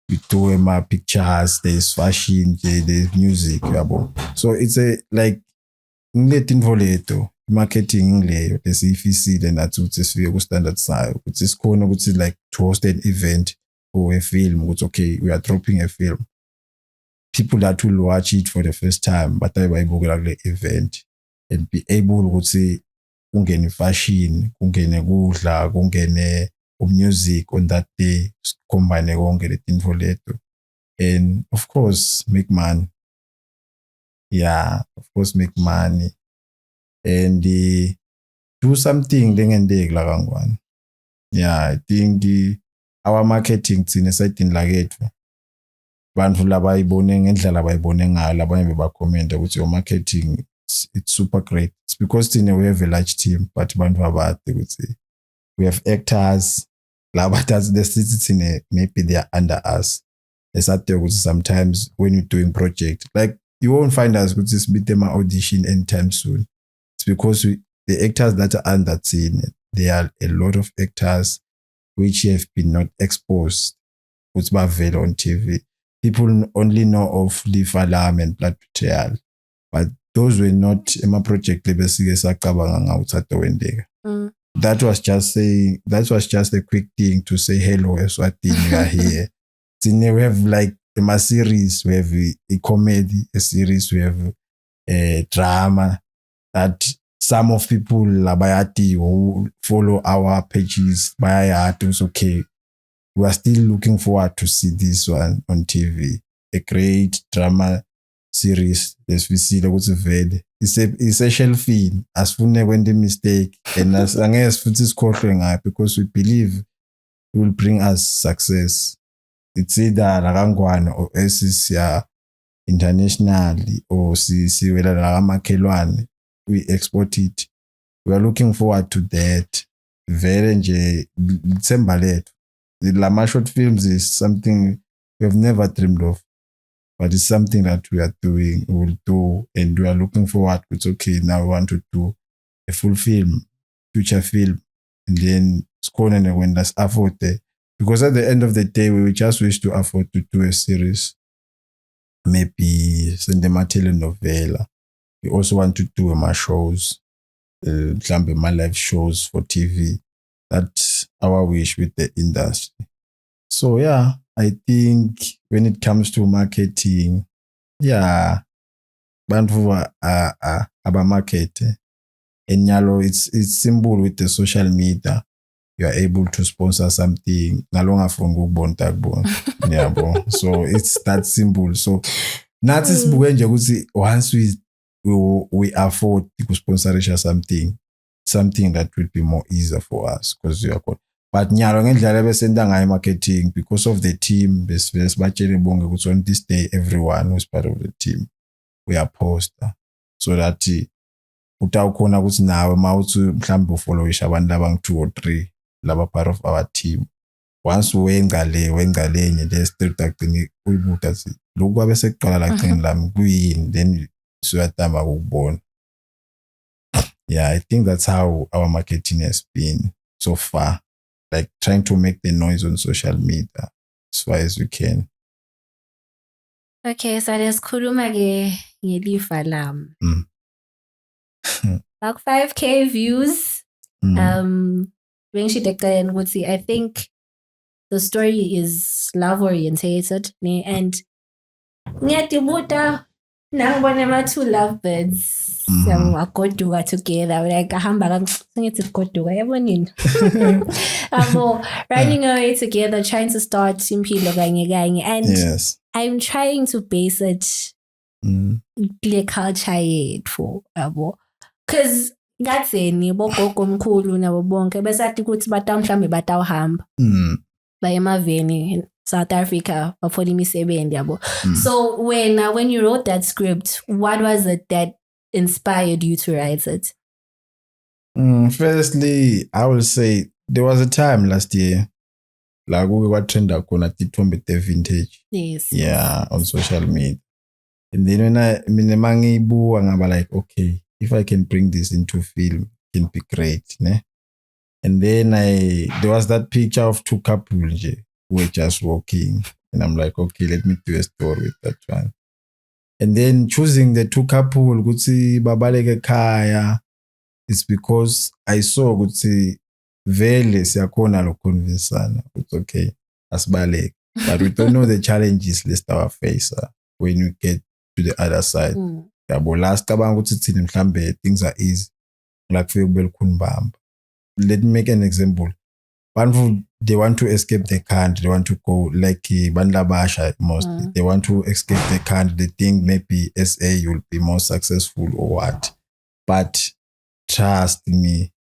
we do my pictures, there's fashion, there's music yabo. So it's a like ngile info leto marketing ngileyo lesifisile nathi ukuthi sifike ku standard sayo ukuthi sikhona ukuthi like to host an event for a film ukuthi okay we are dropping a film, people that will watch it for the first time but bayibukela kule event and be able ukuthi kungene fashion, kungene kudla, kungene music on that day, combine konke le info leto and of course make money. Yeah, of course make money and do something lengendeki la kangwane. Yeah, I think our marketing thina sayidini lakethu bantu labayibone ngendlela bayibone ngayo labanye bebakhomenta ukuthi your marketing it's super great. It's because thina we have a large team but bantu abade ukuthi we have actors labathathu the city thina maybe they are under us. Esathe ukuthi sometimes when you're doing project like you won't find us with this bit them audition anytime soon. It's because the actors that are under scene, there are a lot of actors which have been not exposed with Marvel on TV. People only know of Lifa, Lami and Blood Betrayal, but those were not in my project. That was just a quick thing to say hello, Eswatini, we are here. Then we have like a series, we have a comedy, a series, we have a drama that some of people labayati who follow our pages bayati okay. We are still looking forward to see this one on TV. A great drama series. As we see the it's a shell film. As soon as when the mistake and as long as it's calling because we believe it will bring us success. It's either Rangwan or SCCA internationally or CC whether we export it. We are looking forward to that. Very December. The Lama short films is something we have never dreamed of, but it's something that we are doing, we will do, and we are looking forward. It's okay, now we want to do a full film, future film, and then Skone when that's afford there. Because at the end of the day, we just wish to afford to do a series, maybe send them a telenovela. We also want to do my shows, my live shows for TV. That's our wish with the industry. So yeah, I think when it comes to marketing, yeah, bantu aba market and nyalo it's simple with the social media. You are able to sponsor something. Nalonga from bonta yeah, so it's that simple. So not is once we afford to sponsor something that will be more easier for us because we are good. But nyalo ngendlela besenda ngayo marketing because of the team besibachele bonke ukuthi on this day everyone who is part of the team we are poster so that utawukhona ukuthi nawe mawuthi mhlawumbe ufollowisha abantu laba 2 or 3 laba part of our team. Once wengalenye the street acting uyibuka ukuthi lokhu abesekuqala la cini lami kuyini then suyatama ukubona. Yeah, I think that's how our marketing has been so far. Like trying to make the noise on social media as far as we can. Okay, so there's khuluma ke ngelifa lami. Like 5K views. I think the story is love orientated and ngiyatibuta nangibona ama-2 lovebirds wagoduka together like ahamba ngithi goduka yabonini running away together trying to start impilo kanye and yes. I'm trying to base it kule culture yethu yabo because ngatheni bogogo omkhulu nabo bonke besathi ukuthi mhlawumbe batawuhamba by emaveni in South Africa bafuna imisebenzi yabo. So when you wrote that script, what was it that inspired you to write it? Firstly, I will say there was a time last year like we were trending khona tithombe the vintage. Yes. Yeah, on social media. And then when I mangibuka ngaba like, okay, if I can bring this into film, it can be great, ne? And then there was that picture of two couples who were just walking, and I'm like, okay, let me do a story with that one. And then choosing the two couple, kutsi babaleke kaya, it's because I saw kutsi vele siyakhona lokuconvinsana. It's okay, asibaleke, but we don't know the challenges lest our face when we get to the other side. Yabo last cabanga ukuthi thina mhlambe things are easy like kufike kube lukhunibamba. Let me make an example. One they want to escape the country, they want to go like Bandabasha mostly. They want to escape the country. They think maybe SA you'll be more successful or what. But trust me,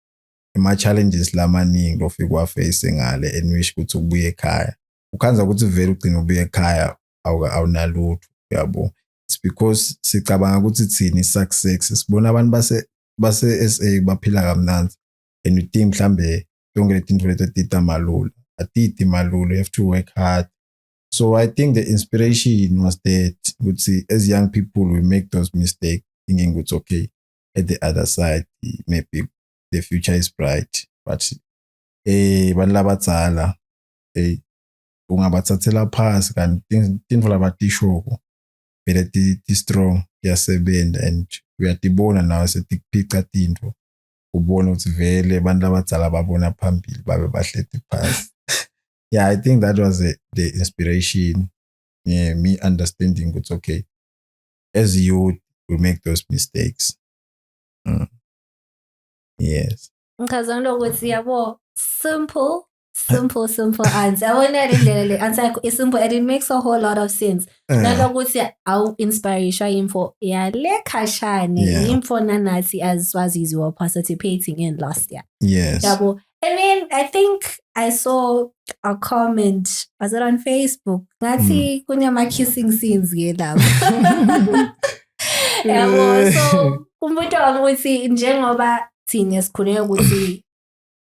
my challenges lamaningi lofika facing ngale and wish ukuthi ubuye ekhaya. Ukhanza ukuthi vele ugcina ubuye ekhaya awunalutho yabo. It's because sicabanga ukuthi thina success sibona abantu base SA baphila kamnandi and we think mhlambe don't get into the malula. Atiti malula, you have to work hard. So I think the inspiration was that would see as young people we make those mistakes thinking it's okay. At the other side, maybe the future is bright. But banlabatsala ungabathathela phasi kanti tinto labatishoko vele ti strong yasebenza and uyatibona nawe setikuphica tinto ubona ukuthi vele abantu abadala babona phambili babe bahleti phasi. Yeah, I think that was the inspiration. Yeah, me understanding it's okay. As youth, we make those mistakes. Yes. Ngikazana ukuthi yabo simple answer. I wanna le answer is simple and it makes a whole lot of sense. Nalokuthi awu inspiration info ya le khashane info nanasi as Swazis were participating in last year. Yes. Yabo. And then I think I saw a comment, was it on Facebook? Ngathi kunyama kissing scenes lapho. Yabo, so umbuto wami ukuthi njengoba thina sikhuleka ukuthi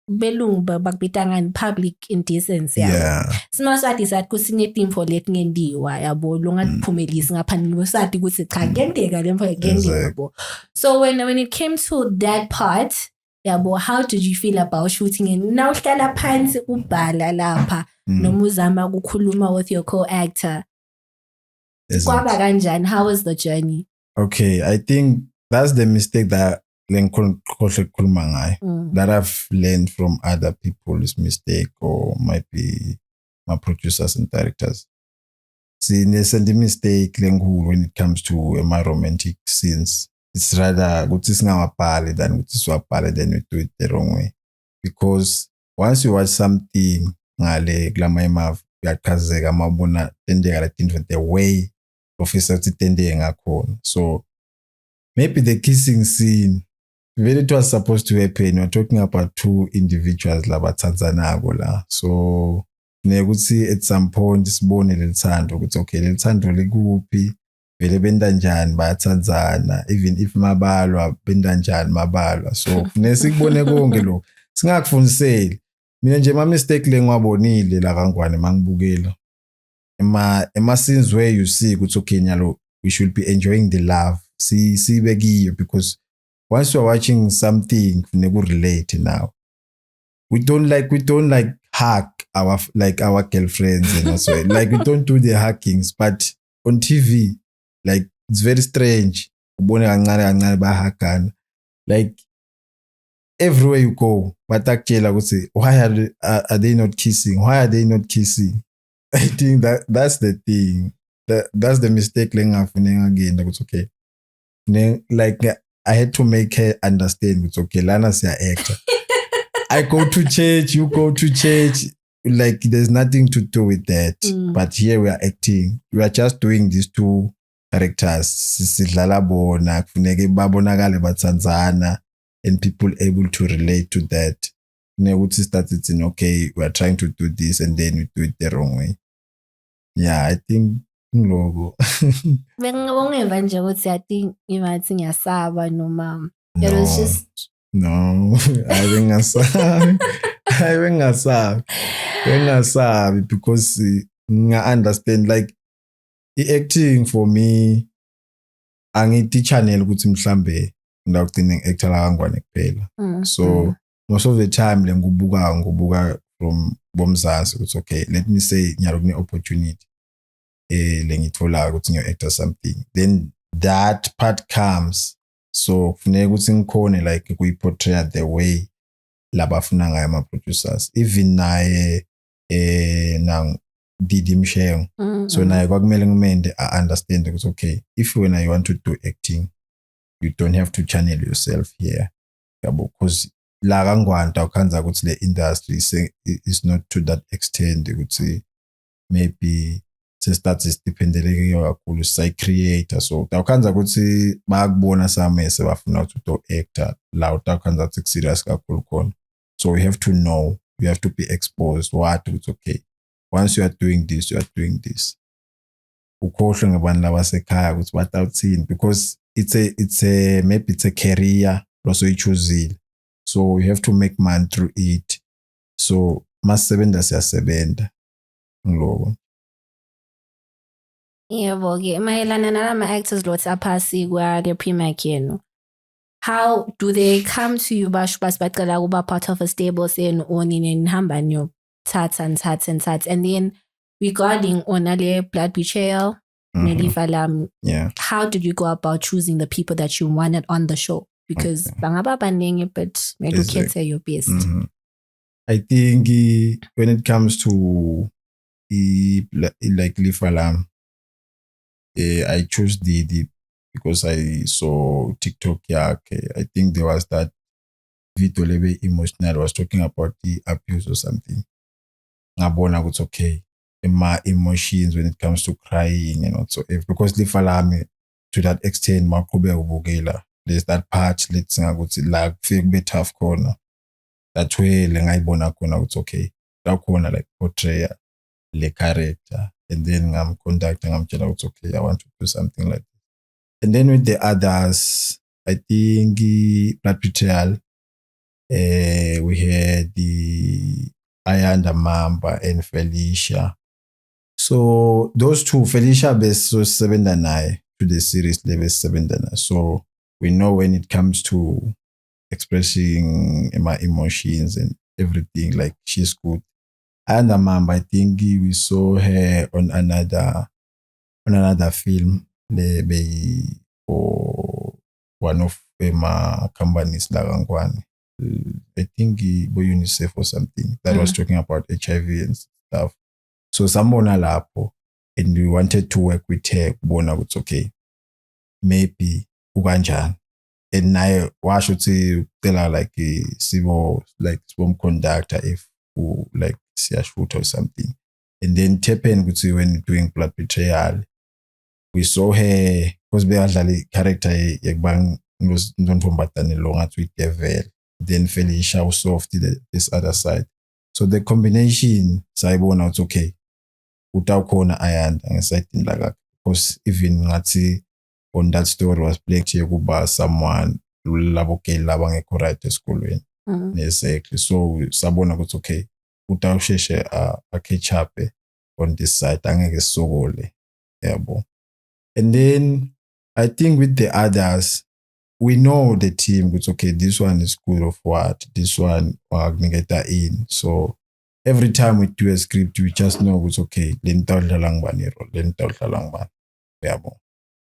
belungu bakubitanga public indecency yabo. Simaswati sathi kusine timfo letingendiwa yabo longatiphumelisi ngaphandle kwesati ukuthi cha kuyenteka lemfo kuyenteka yabo. So when it came to that part yabo, how did you feel about shooting and now uhlala phansi ubhala lapha noma uzama ukukhuluma with your co-actor? Kwaba kanjani? How was the journey? Okay, I think that's the mistake that that I've learned from other people's mistake or might be my producers and directors. See, there's a mistake when it comes to my romantic scenes. It's rather good to sing than good to swap then we do it the wrong way. Because once you watch something, the way officer so maybe the kissing scene, when it was supposed to happen, we're talking about two individuals la. So you could see at some point it's born in Litsando. It's okay, Litsando ligupi, vele bendanjani bayathandzana, even if mabalwa bendanjani mabalwa. So nesikubone konke lo. Singakufundiseli. Mina nje ma mistake lengwabonile la kangwane mangibukela. Ema scenes where you see it's okay nyalo, we should be enjoying the love. See begiyo, because once you're watching something you relate now. We don't like hug our girlfriends and so like we don't do the huggings, but on TV like it's very strange. Like everywhere you go, but actually I would say, why are they not kissing? Why are they not kissing? I think that's the thing. That's the mistake again. It's okay. Like I had to make her understand it's okay. Lana's your actor. I go to church, you go to church. Like there's nothing to do with that. But here we are acting. We are just doing these two characters. And people able to relate to that. ukuthi started saying, okay, we are trying to do this and then we do it the wrong way. Yeah, I think logo. Bengingeva nje ukuthi I think ingathi ngiyasaba noma it was just no, I bengasabi because I understand like the acting for me angithi channel ukuthi mhlambe ngidawugcina ngi-actor la kangwane kuphela. So most of the time le ngubuka from bomzansi ukuthi okay, let me say ngiyalokune opportunity le ngithola ukuthi ngiyo-actor something, then that part comes, so kufuneka ukuthi ngikhone like kuyi-portray the way labafuna ngayo ama-producers, even naye nang Didi Mshengo. So naye kwakumele ngimende understand ukuthi okay, if when you want to do acting, you don't have to channel yourself here, yabo, because la kangwane awukhanza ukuthi le industry is not to that extent ukuthi maybe sesithathe sidipendeleke kakhulu say-creator. So awukhanza ukuthi bayakubona samese bafuna ukuthi uto-actor la utawukhanza ukuthi ku-serious kakhulu khona. So you have to know, you have to be exposed what ukuthi okay, once you are doing this, you are doing this. Ukhohlwe ngabantu labasekhaya ukuthi batawuthini, because it's a maybe it's a career also ichuzile. So you have to make money through it. So masisebenza siyasebenta ngiloko. Yebo ke mayelana nalama actors lothi aphasi kwa the PriMack yenu, how do they come to you basho basibacela kuba part of a stable senu onini nihamba nyo thatha and then regarding onale blood betrayal Lifa Lami, how did you go about choosing the people that you wanted on the show? Because bangaba baningi, but maybe you can't say your best. I think when it comes to like Lifa Lami, I chose Didi because I saw TikTok yakhe. I think there was that video lebe emotional was talking about the abuse or something. Ngabona ukuthi okay, my emotions when it comes to crying and whatsoever, because Lifa Lami to that extent maqhubeka ubukela, there's that part let's say ukuthi la kufike kube tough corner, that way lengayibona khona ukuthi okay, la khona like portray le character, and then ngamcontact ngamtshela ukuthi okay, I want to do something like this. And then with the others, I think blood betrayal, we had the Ayanda Mamba and Felicia. So those two, Felicia best sebenza naye to the series level sebenza naye. So we know when it comes to expressing my emotions and everything, like she's good. Ayanda Mamba, I think we saw her on another film, for one of my companies la kangwane. I think UNICEF or something that was talking about HIV and stuff. So someone lapho, and we wanted to work with her. Bona it's okay, maybe ukanjani. And now why should say tell her like civil like swim conductor if who like see a shoot or something. And then Tepen would say when doing blood betrayal, we saw her because be adlali character yekbang nontombatane longa to devil. Then Felicia was soft this other side. So the combination sayibona it's okay. Utawkhona Ayanda ngesayidini la, because even ngathi on that story was played kuba someone labokeli laba ngekho right esikolweni. Exactly. So sabona ukuthi okay, utawusheshe a catch up on this side angeke sokole, yabo. And then I think with the others, we know the team, it's okay, this one is good of what, this one get that in. So every time we do a script, we just know it's okay.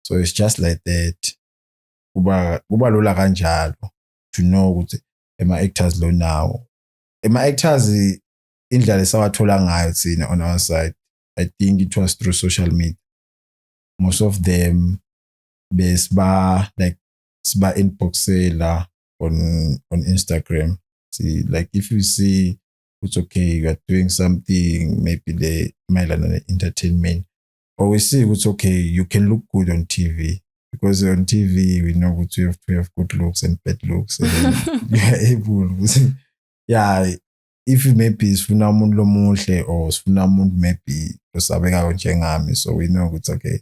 So it's just like that. Kuba lula kanjalo to know my actors low now. My actors indlela esawathola ngayo thina on our side, I think it was through social media. Most of them besba like sba inboxela on Instagram. See, like if you see it's okay, you are doing something, maybe the Milan entertainment, or we see it's okay, you can look good on TV, because on TV we know that you have to have good looks and bad looks, and then you are able yeah, if maybe sifuna umuntu lomuhle or sifuna umuntu maybe osabekayo njengami, so we know it's okay.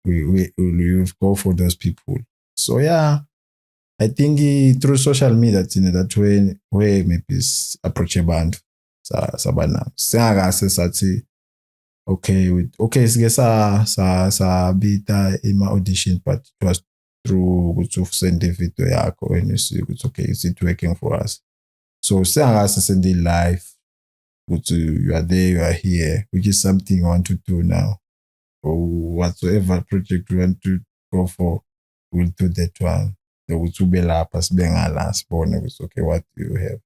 we go for those people. So yeah, I think through social media that way maybe is approachable sabana. Singakase sathi okay sike sabita ima audition, but it was through ukuthi send video yakho and you see it's okay, is it working for us? So singakase send live ukuthi you are there, you are here, which is something you want to do now, or whatsoever project you want to go for, we'll do that one. Ukuthi ube lapha sibe ngala sibone ukuthi okay, what do you have?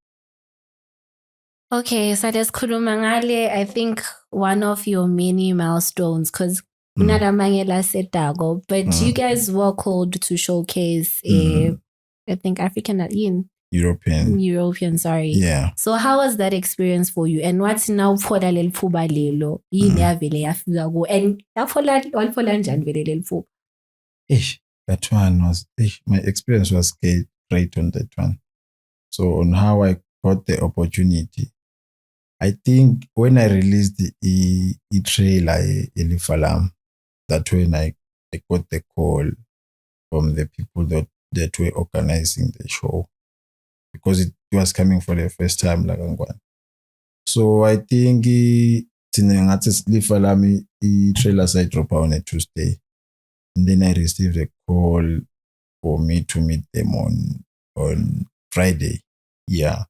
Okay, so lesikhuluma ngale, I think one of your many milestones, because unalamangela setako, but you guys were called to showcase I think European, sorry. Yeah. So how was that experience for you? And what's now phola leli phuba lelo? Yini yavele yafika ku? And yaphola njani vele leli phuba? That one was my experience was great on that one. So on how I got the opportunity, I think when I released the trailer Lifa, that when I got the call from the people that were organizing the show, because it was coming for the first time like ngwane. So I think Lifa Lami trailer side drop on a Tuesday, and then I received a call for me to meet them on Friday. Yeah.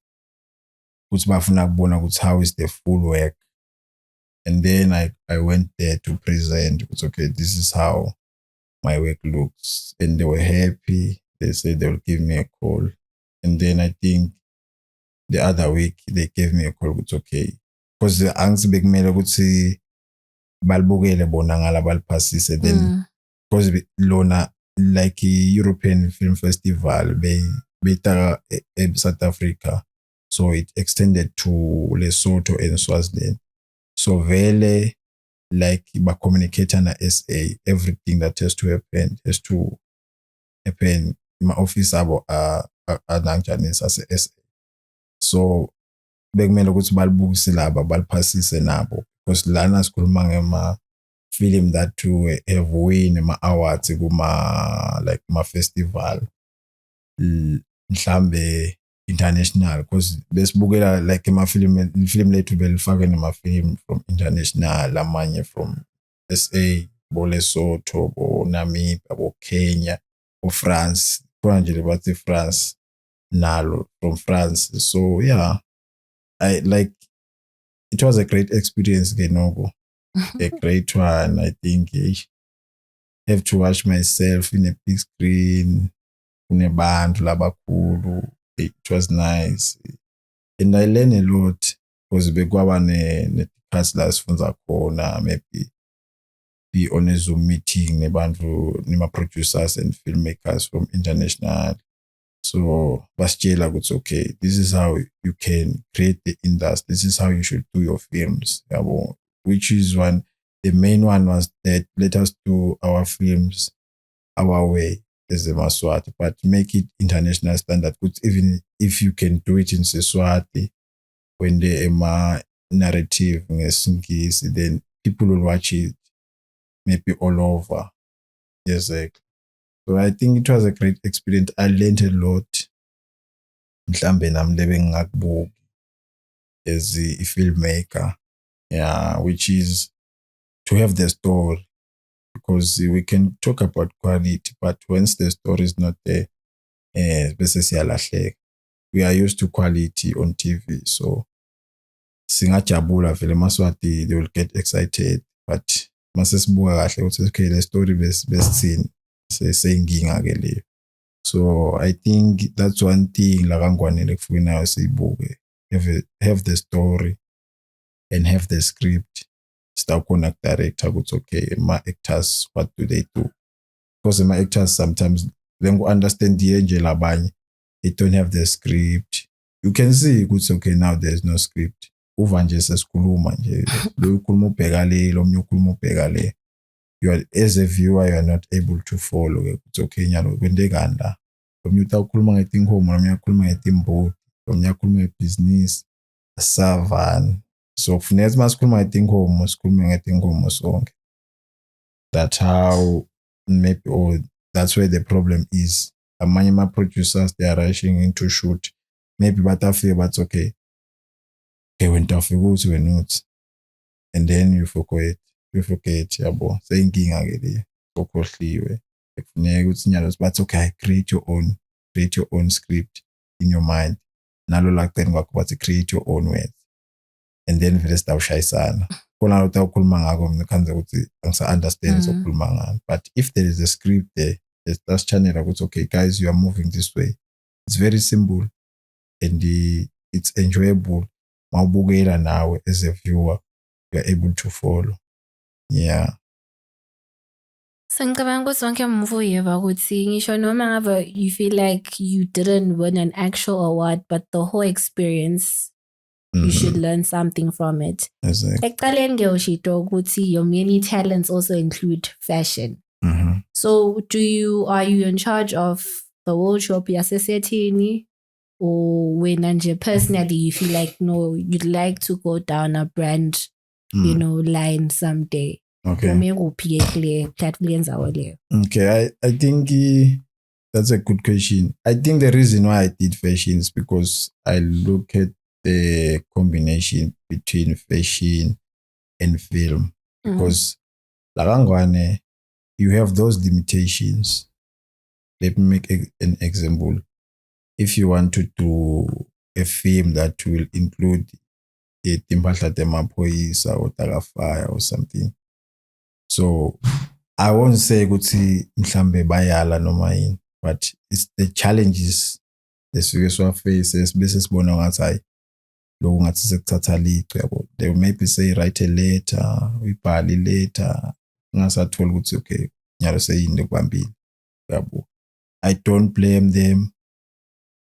How is the full work? And then I went there to present. It's okay, this is how my work looks. And they were happy. They said they will give me a call. And then I think the other week they gave me a call. It's okay. Because the angst big mail would say balbogele bonangala balpasise. Then because Lona like a European Film Festival beta South Africa. So it extended to Lesotho and Swaziland. So vele like by communicator na SA, everything that has to happen in my office abo ananjanis as a SA. So bekumele ukuthi balibukise laba baliphasise nabo, because lana sikhuluma ngema film that to have win ma awards kuma like ma festival mhlambe international, because besibukela like my film lethu belifake nema film from international, lamanye from SA, bo Lesotho, bo Namibia, bo Kenya, bo France, kanje bathi France nalo from France. So yeah, I like it was a great experience, Genogo. A great one. I think I have to watch myself in a big screen, kunebantu labakhulu. It was nice, and I learned a lot because bekwaba ne-class la sifunza khona, maybe be on a Zoom meeting nebantu nema-producers and filmmakers from international. So basitshela ukuthi okay, this is how you can create the industry, this is how you should do your films, which is one. The main one was that let us do our films our way as a Maswati, but make it international standard. Even if you can do it in Siswati, when the narrative ngesingisi, then people will watch it maybe all over. Yes, so I think it was a great experience. I learned a lot. Mhlambe namlebe ngakbuki as a filmmaker, yeah, which is to have the story. Because we can talk about quality, but once the story is not there, we are used to quality on TV. So singajabula vele Maswati, they will get excited, but masesibuka kahle ukuthi okay, the story best scene seyinkinga ke le. So I think that's one thing la kangwanele kufuna siyibuke, have the story and have the script. Start connect director, it's okay. My actors, what do they do? Because my actors sometimes they don't understand the angel abanye. They don't have the script. You can see it's okay now. There's no script. Uvanje sesikhuluma nje. Lo ukhuluma ubheka le, lo mnye ukhuluma ubheka le. You are, as a viewer, you are not able to follow. It's okay nyalo kwendekanda. Lo mnye ukhuluma ngetinkomo, lo mnye ukhuluma ngetimbuti. omunye akhuluma ngebusiness savana. So kufuneka masikhuluma ngetinkomo sikhulume ngetinkomo sonke. That's how maybe, or that's where the problem is. Amanye ma-producers, they are rushing into shoot. Maybe batafika bathi okay wena tafika ukuthi wena uthi, and then you forget yabo seyinkinga ke le okhohliwe. Kufuneka ukuthi nyalo bathi okay create your own script in your mind. Nalo la kucela kwakho bathi create your own words, and then vele sitawushayisana. Khona lo tawukhuluma ngako mina khanze ukuthi angisa understand sokukhuluma ngani. But if there is a script there, let's channel ukuthi okay guys, you are moving this way. It's very simple and it's enjoyable. Mawubukela nawe as a viewer, you are able to follow. Yeah. Sengicabanga ukuthi sonke mvuyeva ukuthi ngisho noma ngabe you feel like you didn't win an actual award, but the whole experience you should learn something from it. Exactly. Ekuqaleni ngiyosho ukuthi your many talents also include fashion. So are you in charge of the wardrobe yasesethini, or wena nje personally you feel like no, you'd like to go down a brand line someday? Okay. Okay, I think that's a good question. I think the reason why I did fashion is because I look at the combination between fashion and film. Because Ngani, you have those limitations. Let me make an example. If you want to do a film that will include a timpahla temaphoyisa or tagafaya or something, so I won't say ukuthi mhlambe bayala noma yini, but it's the challenges lesifike siwaface bese sibona ngathi hayi lo ngathi sekuthatha liqo yabo. They will maybe say write a letter, uyibhale iletter ungasathola ukuthi okay nyalo seyini kubambile yabo. I don't blame them.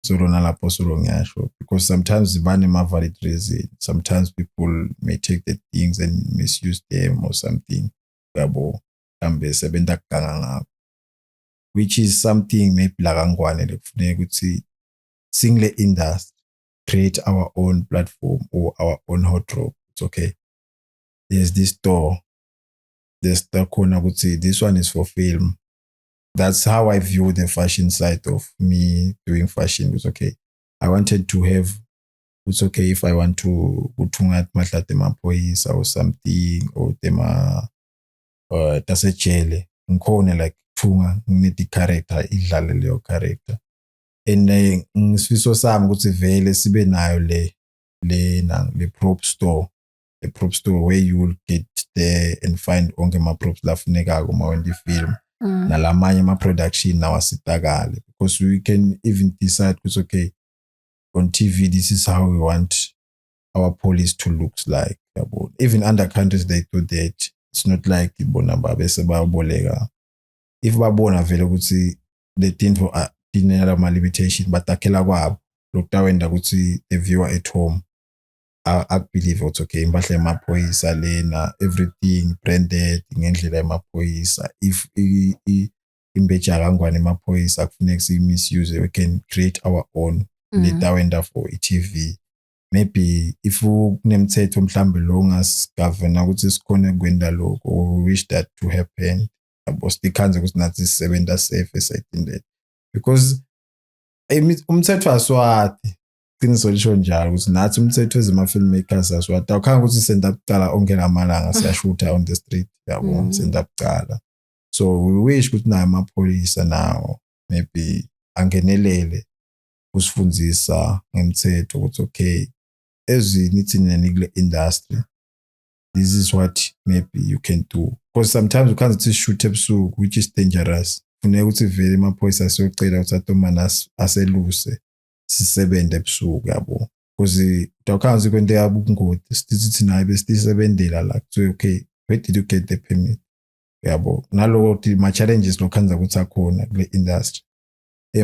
So lapho solo ngiyasho, because sometimes zibane ma valid reason. Sometimes people may take the things and misuse them or something yabo kambe sebenta kuganga ngakho, which is something maybe la Ngani lekufuneka ukuthi single industry create our own platform or our own wardrobe. It's okay, there's this store, there's the corner ukuthi this one is for film. That's how I view the fashion side of me doing fashion. It's okay, I wanted to have, it's okay if I want to kuthunga mahla temaphoyisa or something, or tema tasejele ngikhona like thunga ngine character idlale leyo character. And ngisifiso sami ukuthi vele sibe nayo le prop store, a prop store where you will get there and find onke ma props lafunekako ma when the film nalamanye ma production nawasitakale, because we can even decide ukuthi okay on TV this is how we want our police to look like. Even other countries they do that. It's not like ibona babese bayoboleka. If babona vele ukuthi the thing for dinela ma limitation batakela kwabo lokutawenda ukuthi the viewer at home I believe it's okay impahla yemaphoyisa lena everything branded ngendlela yemaphoyisa. If imbeja kangwane emaphoyisa kufuneka si misuse, we can create our own letawenda for TV. Maybe if kunemthetho mhlambe lo ngasgovern ukuthi sikhona kwenda lokho, or wish that to happen, abostikhanze ukuthi nathi sisebenza safe esayidini that, because umthetho aswathi qiniso lisho njalo ukuthi nathi umthetho wezema filmmakers aswathi awukhanga ukuthi senda kuqala onke lamalanga siyashoota on the street yabo senda kuqala. So we wish ukuthi nayo amapholisa nawo maybe angenelele usifundzisa ngemthetho ukuthi okay ezinithi nile industry this is what maybe you can do, because sometimes you can't shoot ebusuku which is dangerous. Funeka ukuthi vele amaphoyisa siyocela ukuthi atomana aseluse sisebenze ebusuku yabo, because awukhanzi kwento yabo ubungoti sithi naye besisebenzela la so okay where did you get the permit yabo. Nalo ma challenges lokhanza ukuthi akhona kule industry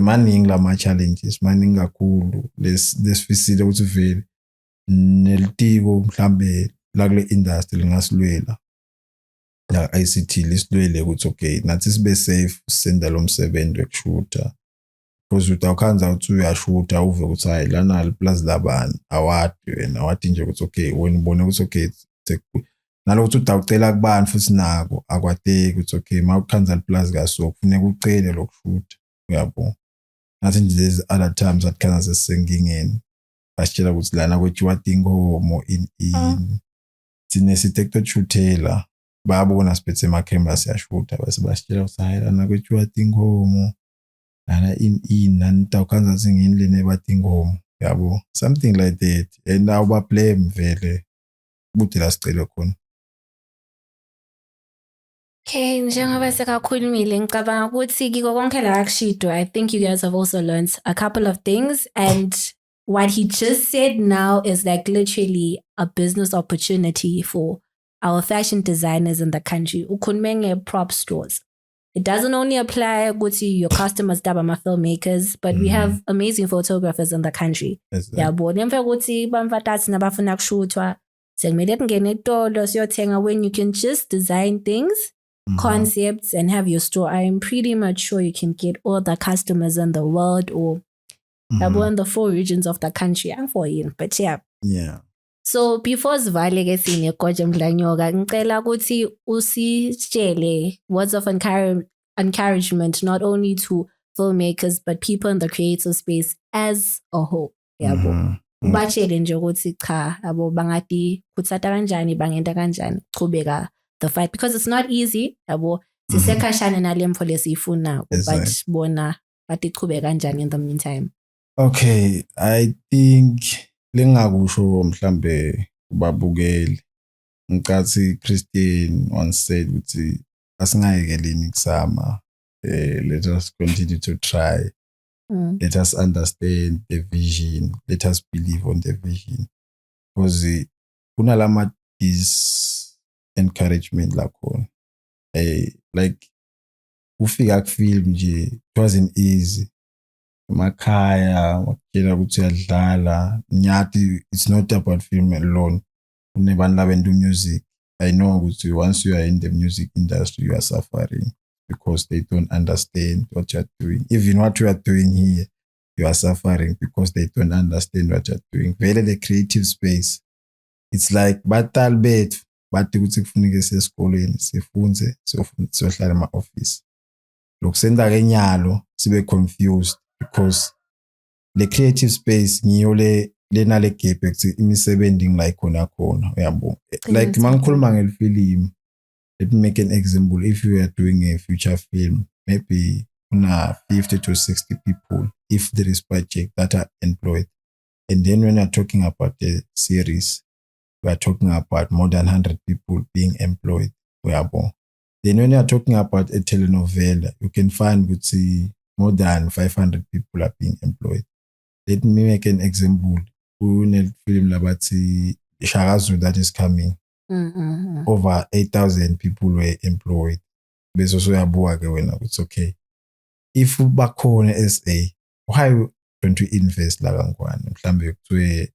maningi la ma challenges maningi kakhulu lesifisile ukuthi vele nelitiko mhlambe la kule industry lingasilwela la ICT lisilwele ukuthi okay nathi sibe safe senda lo msebenzi wekushoota, because utawukhanza ukuthi uyashuta uve ukuthi hayi lana plus labani awadi wena awadi nje ukuthi okay wena ubone ukuthi okay nalokuthi utawucela kubani futhi nako akwateki ukuthi okay mawukhanza plus kaso kufuneka ucele lokushuta uyabo nathi nje there's other times that khanza sesengingeni basitshela ukuthi lana kwethiwa tinkomo in sine sitekuthuthela babona siphethe emakhemera siyashuta base basitshela ukuthi hayi lana kwethiwa tinkomo lana in nanitawukhanza singini lene batinkomo yabo something like that and awuba blame vele buthi la sicelo khona. Okay, njengoba sekakhulumile ngicabanga ukuthi kiko konke la akushido, I think you guys have also learned a couple of things, and what he just said now is like literally a business opportunity for our fashion designers in the country. Ukhulume prop stores. It doesn't only apply to your customers, my filmmakers, but we have amazing photographers in the country. Yabo, nemfe ukuthi bamfathatsi nabafuna kushuthwa sekumele kungene etolo siyothenga when you can just design things, concepts, and have your store. I am pretty much sure you can get all the customers in the world or in the 4 regions of the country. I'm for you, but yeah. So before sivale ke sine Goje Mdlanyoka ngicela ukuthi usitshele words of encouragement not only to filmmakers but people in the creative space as a whole. Yabo. Ubachele nje ukuthi cha yabo bangadi kutsata kanjani bangenta kanjani qhubeka the fight because it's not easy yabo sisekhashana nalemfo lesifuna but bona bathi qhubeka kanjani in the meantime. Okay, I think lengakusho mhlambe ubabukeli ngicathi Christian once said ukuthi asingayekeli Kuzama, let us continue to try. Let us understand the vision, let us believe on the vision, because kunalama encouragement lakhona like ufika kufilm nje it wasn't easy emakhaya wakutshela ukuthi uyadlala nyathi it's not about film alone kunebantu labenta music. I know ukuthi once you are in the music industry you are suffering because they don't understand what you are doing. Even what you are doing here you are suffering because they don't understand what you are doing. Vele the creative space it's like batal bethu bathi ukuthi kufuneka sesikoleni sifunze sohlala ema-office lokusenda kenyalo sibe confused because the creative space ngiyo lena le gap ethi imisebenzi ngila khona uyabo like mangikhuluma ngelifilimu. Let me make an example. If you are doing a feature film, maybe 50 to 60 people, if there is budget that are employed. And then when you're talking about the series, we are talking about more than 100 people being employed. Then when you're talking about a telenovela, you can find more than 500 people are being employed. Let me make an example. Film labati Shagazu that is coming. Over 8,000 people were employed. It's okay. If bakhona SA, why don't we invest Ngani? Mhlambe kuthiwe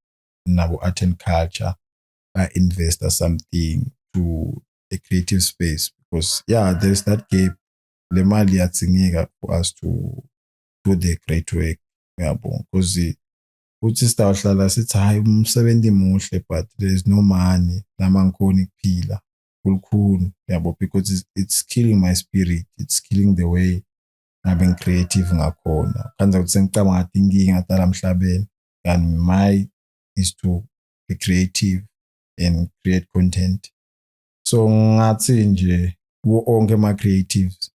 nabo art and culture invest or something to a creative space because there's that gap. Le mali yatsingeka for us to do the great work. Because uthi sitawuhlala sithi hayi umsebenzi muhle but there is no money namangikhona ukuphila kulukhulu because it's killing my spirit, it's killing the way ngabe creative ngakhona kanza ukuthi sengicabanga ngathi inkinga tala emhlabeni and my is to be creative and create content. So ngathi nje onke ama creatives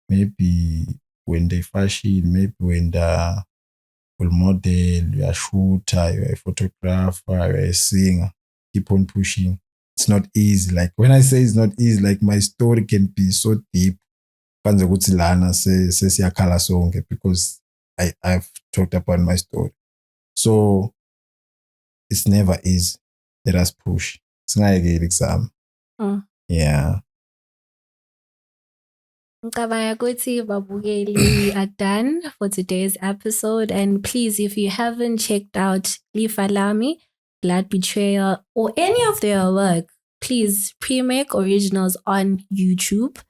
maybe when they fashion, maybe when the model, you're a shooter, you're a photographer, you're a singer, keep on pushing. It's not easy. Like when I say it's not easy, like my story can be so deep. Because I've talked about my story. So it's never easy. Let us push. It's Ayingayekeli Kuzama. Yeah. Ngicabanga ukuthi babukeli are done for today's episode, and please, if you haven't checked out Lifa, Lami, Glad Betrayal, or any of their work, please PriMack Originals on YouTube.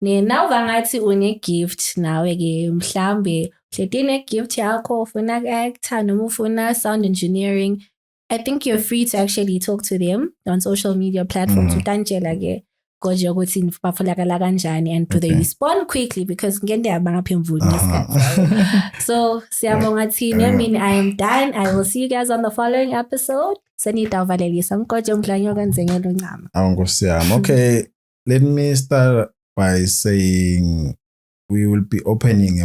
Now vangathi une-gift nawe-ke mhlambe ine-gift yakho ufuna ku-actor noma ufuna sound engineering. I think you're free to actually talk to them on social media platforms. Utantshela-ke koje ukuthi bafolakala kanjani and do they respond quickly because ngente abangaphi imvuni ngesikhathi. So siyabonga thina. I mean, I am done. I will see you guys on the following episode. Senitawuvalelisa mkoje umdlanyo kanzengelo ncama. Awungosiyama. Okay, let me start by saying we will be opening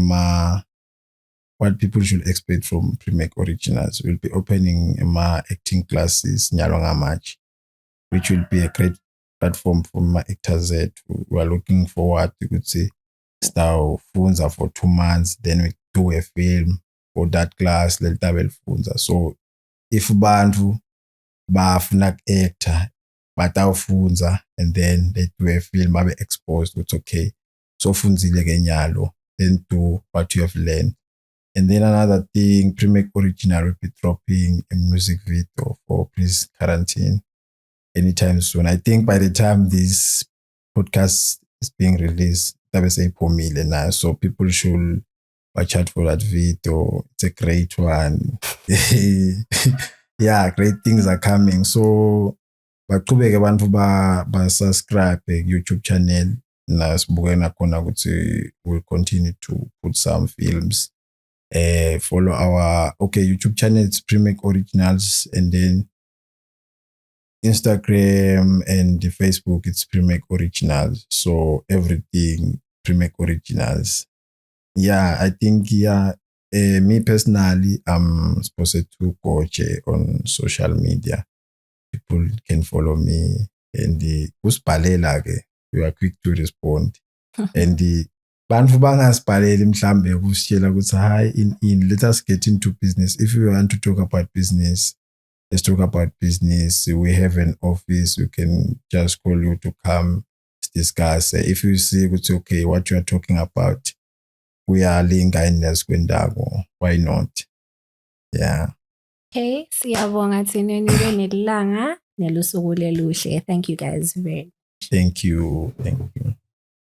what people should expect from PriMack Originals. We'll be opening acting classes nyalo ngamanje, which will be a great platform for my actors that we are looking forward to see start funza for 2 months, then we do a film for that class lelitabel funza. So if bantu bafuna actor batawufunza and then they do a film babe exposed, it's okay. So funzile ke nyalo, then do what you have learned. And then another thing, PriMack Original will be dropping a music video for Please Quarantine anytime soon. I think by the time this podcast is being released, that will say now. So people should watch out for that video. It's a great one. Yeah, great things are coming. So baqhubeke abantu ba subscribe YouTube channel. We'll continue to put some films. Follow our YouTube channel, it's PriMack Originals, and then Instagram and the Facebook, it's PriMack Originals. So everything PriMack Originals. Yeah, I think me personally, I'm Siphosethu on social media. People can follow me and we are quick to respond. And bantu bangasibhaleli mhlambe kusitshela ukuthi hi let us get into business. If you want to talk about business, let's talk about business. We have an office. We can just call you to come discuss. If you see it's okay what you are talking about, we are Ayingayekeli Kuzama. Why not? Yeah. Okay, siyabonga thina nibe nelanga nelusuku leluhle. Thank you guys very much. Thank you.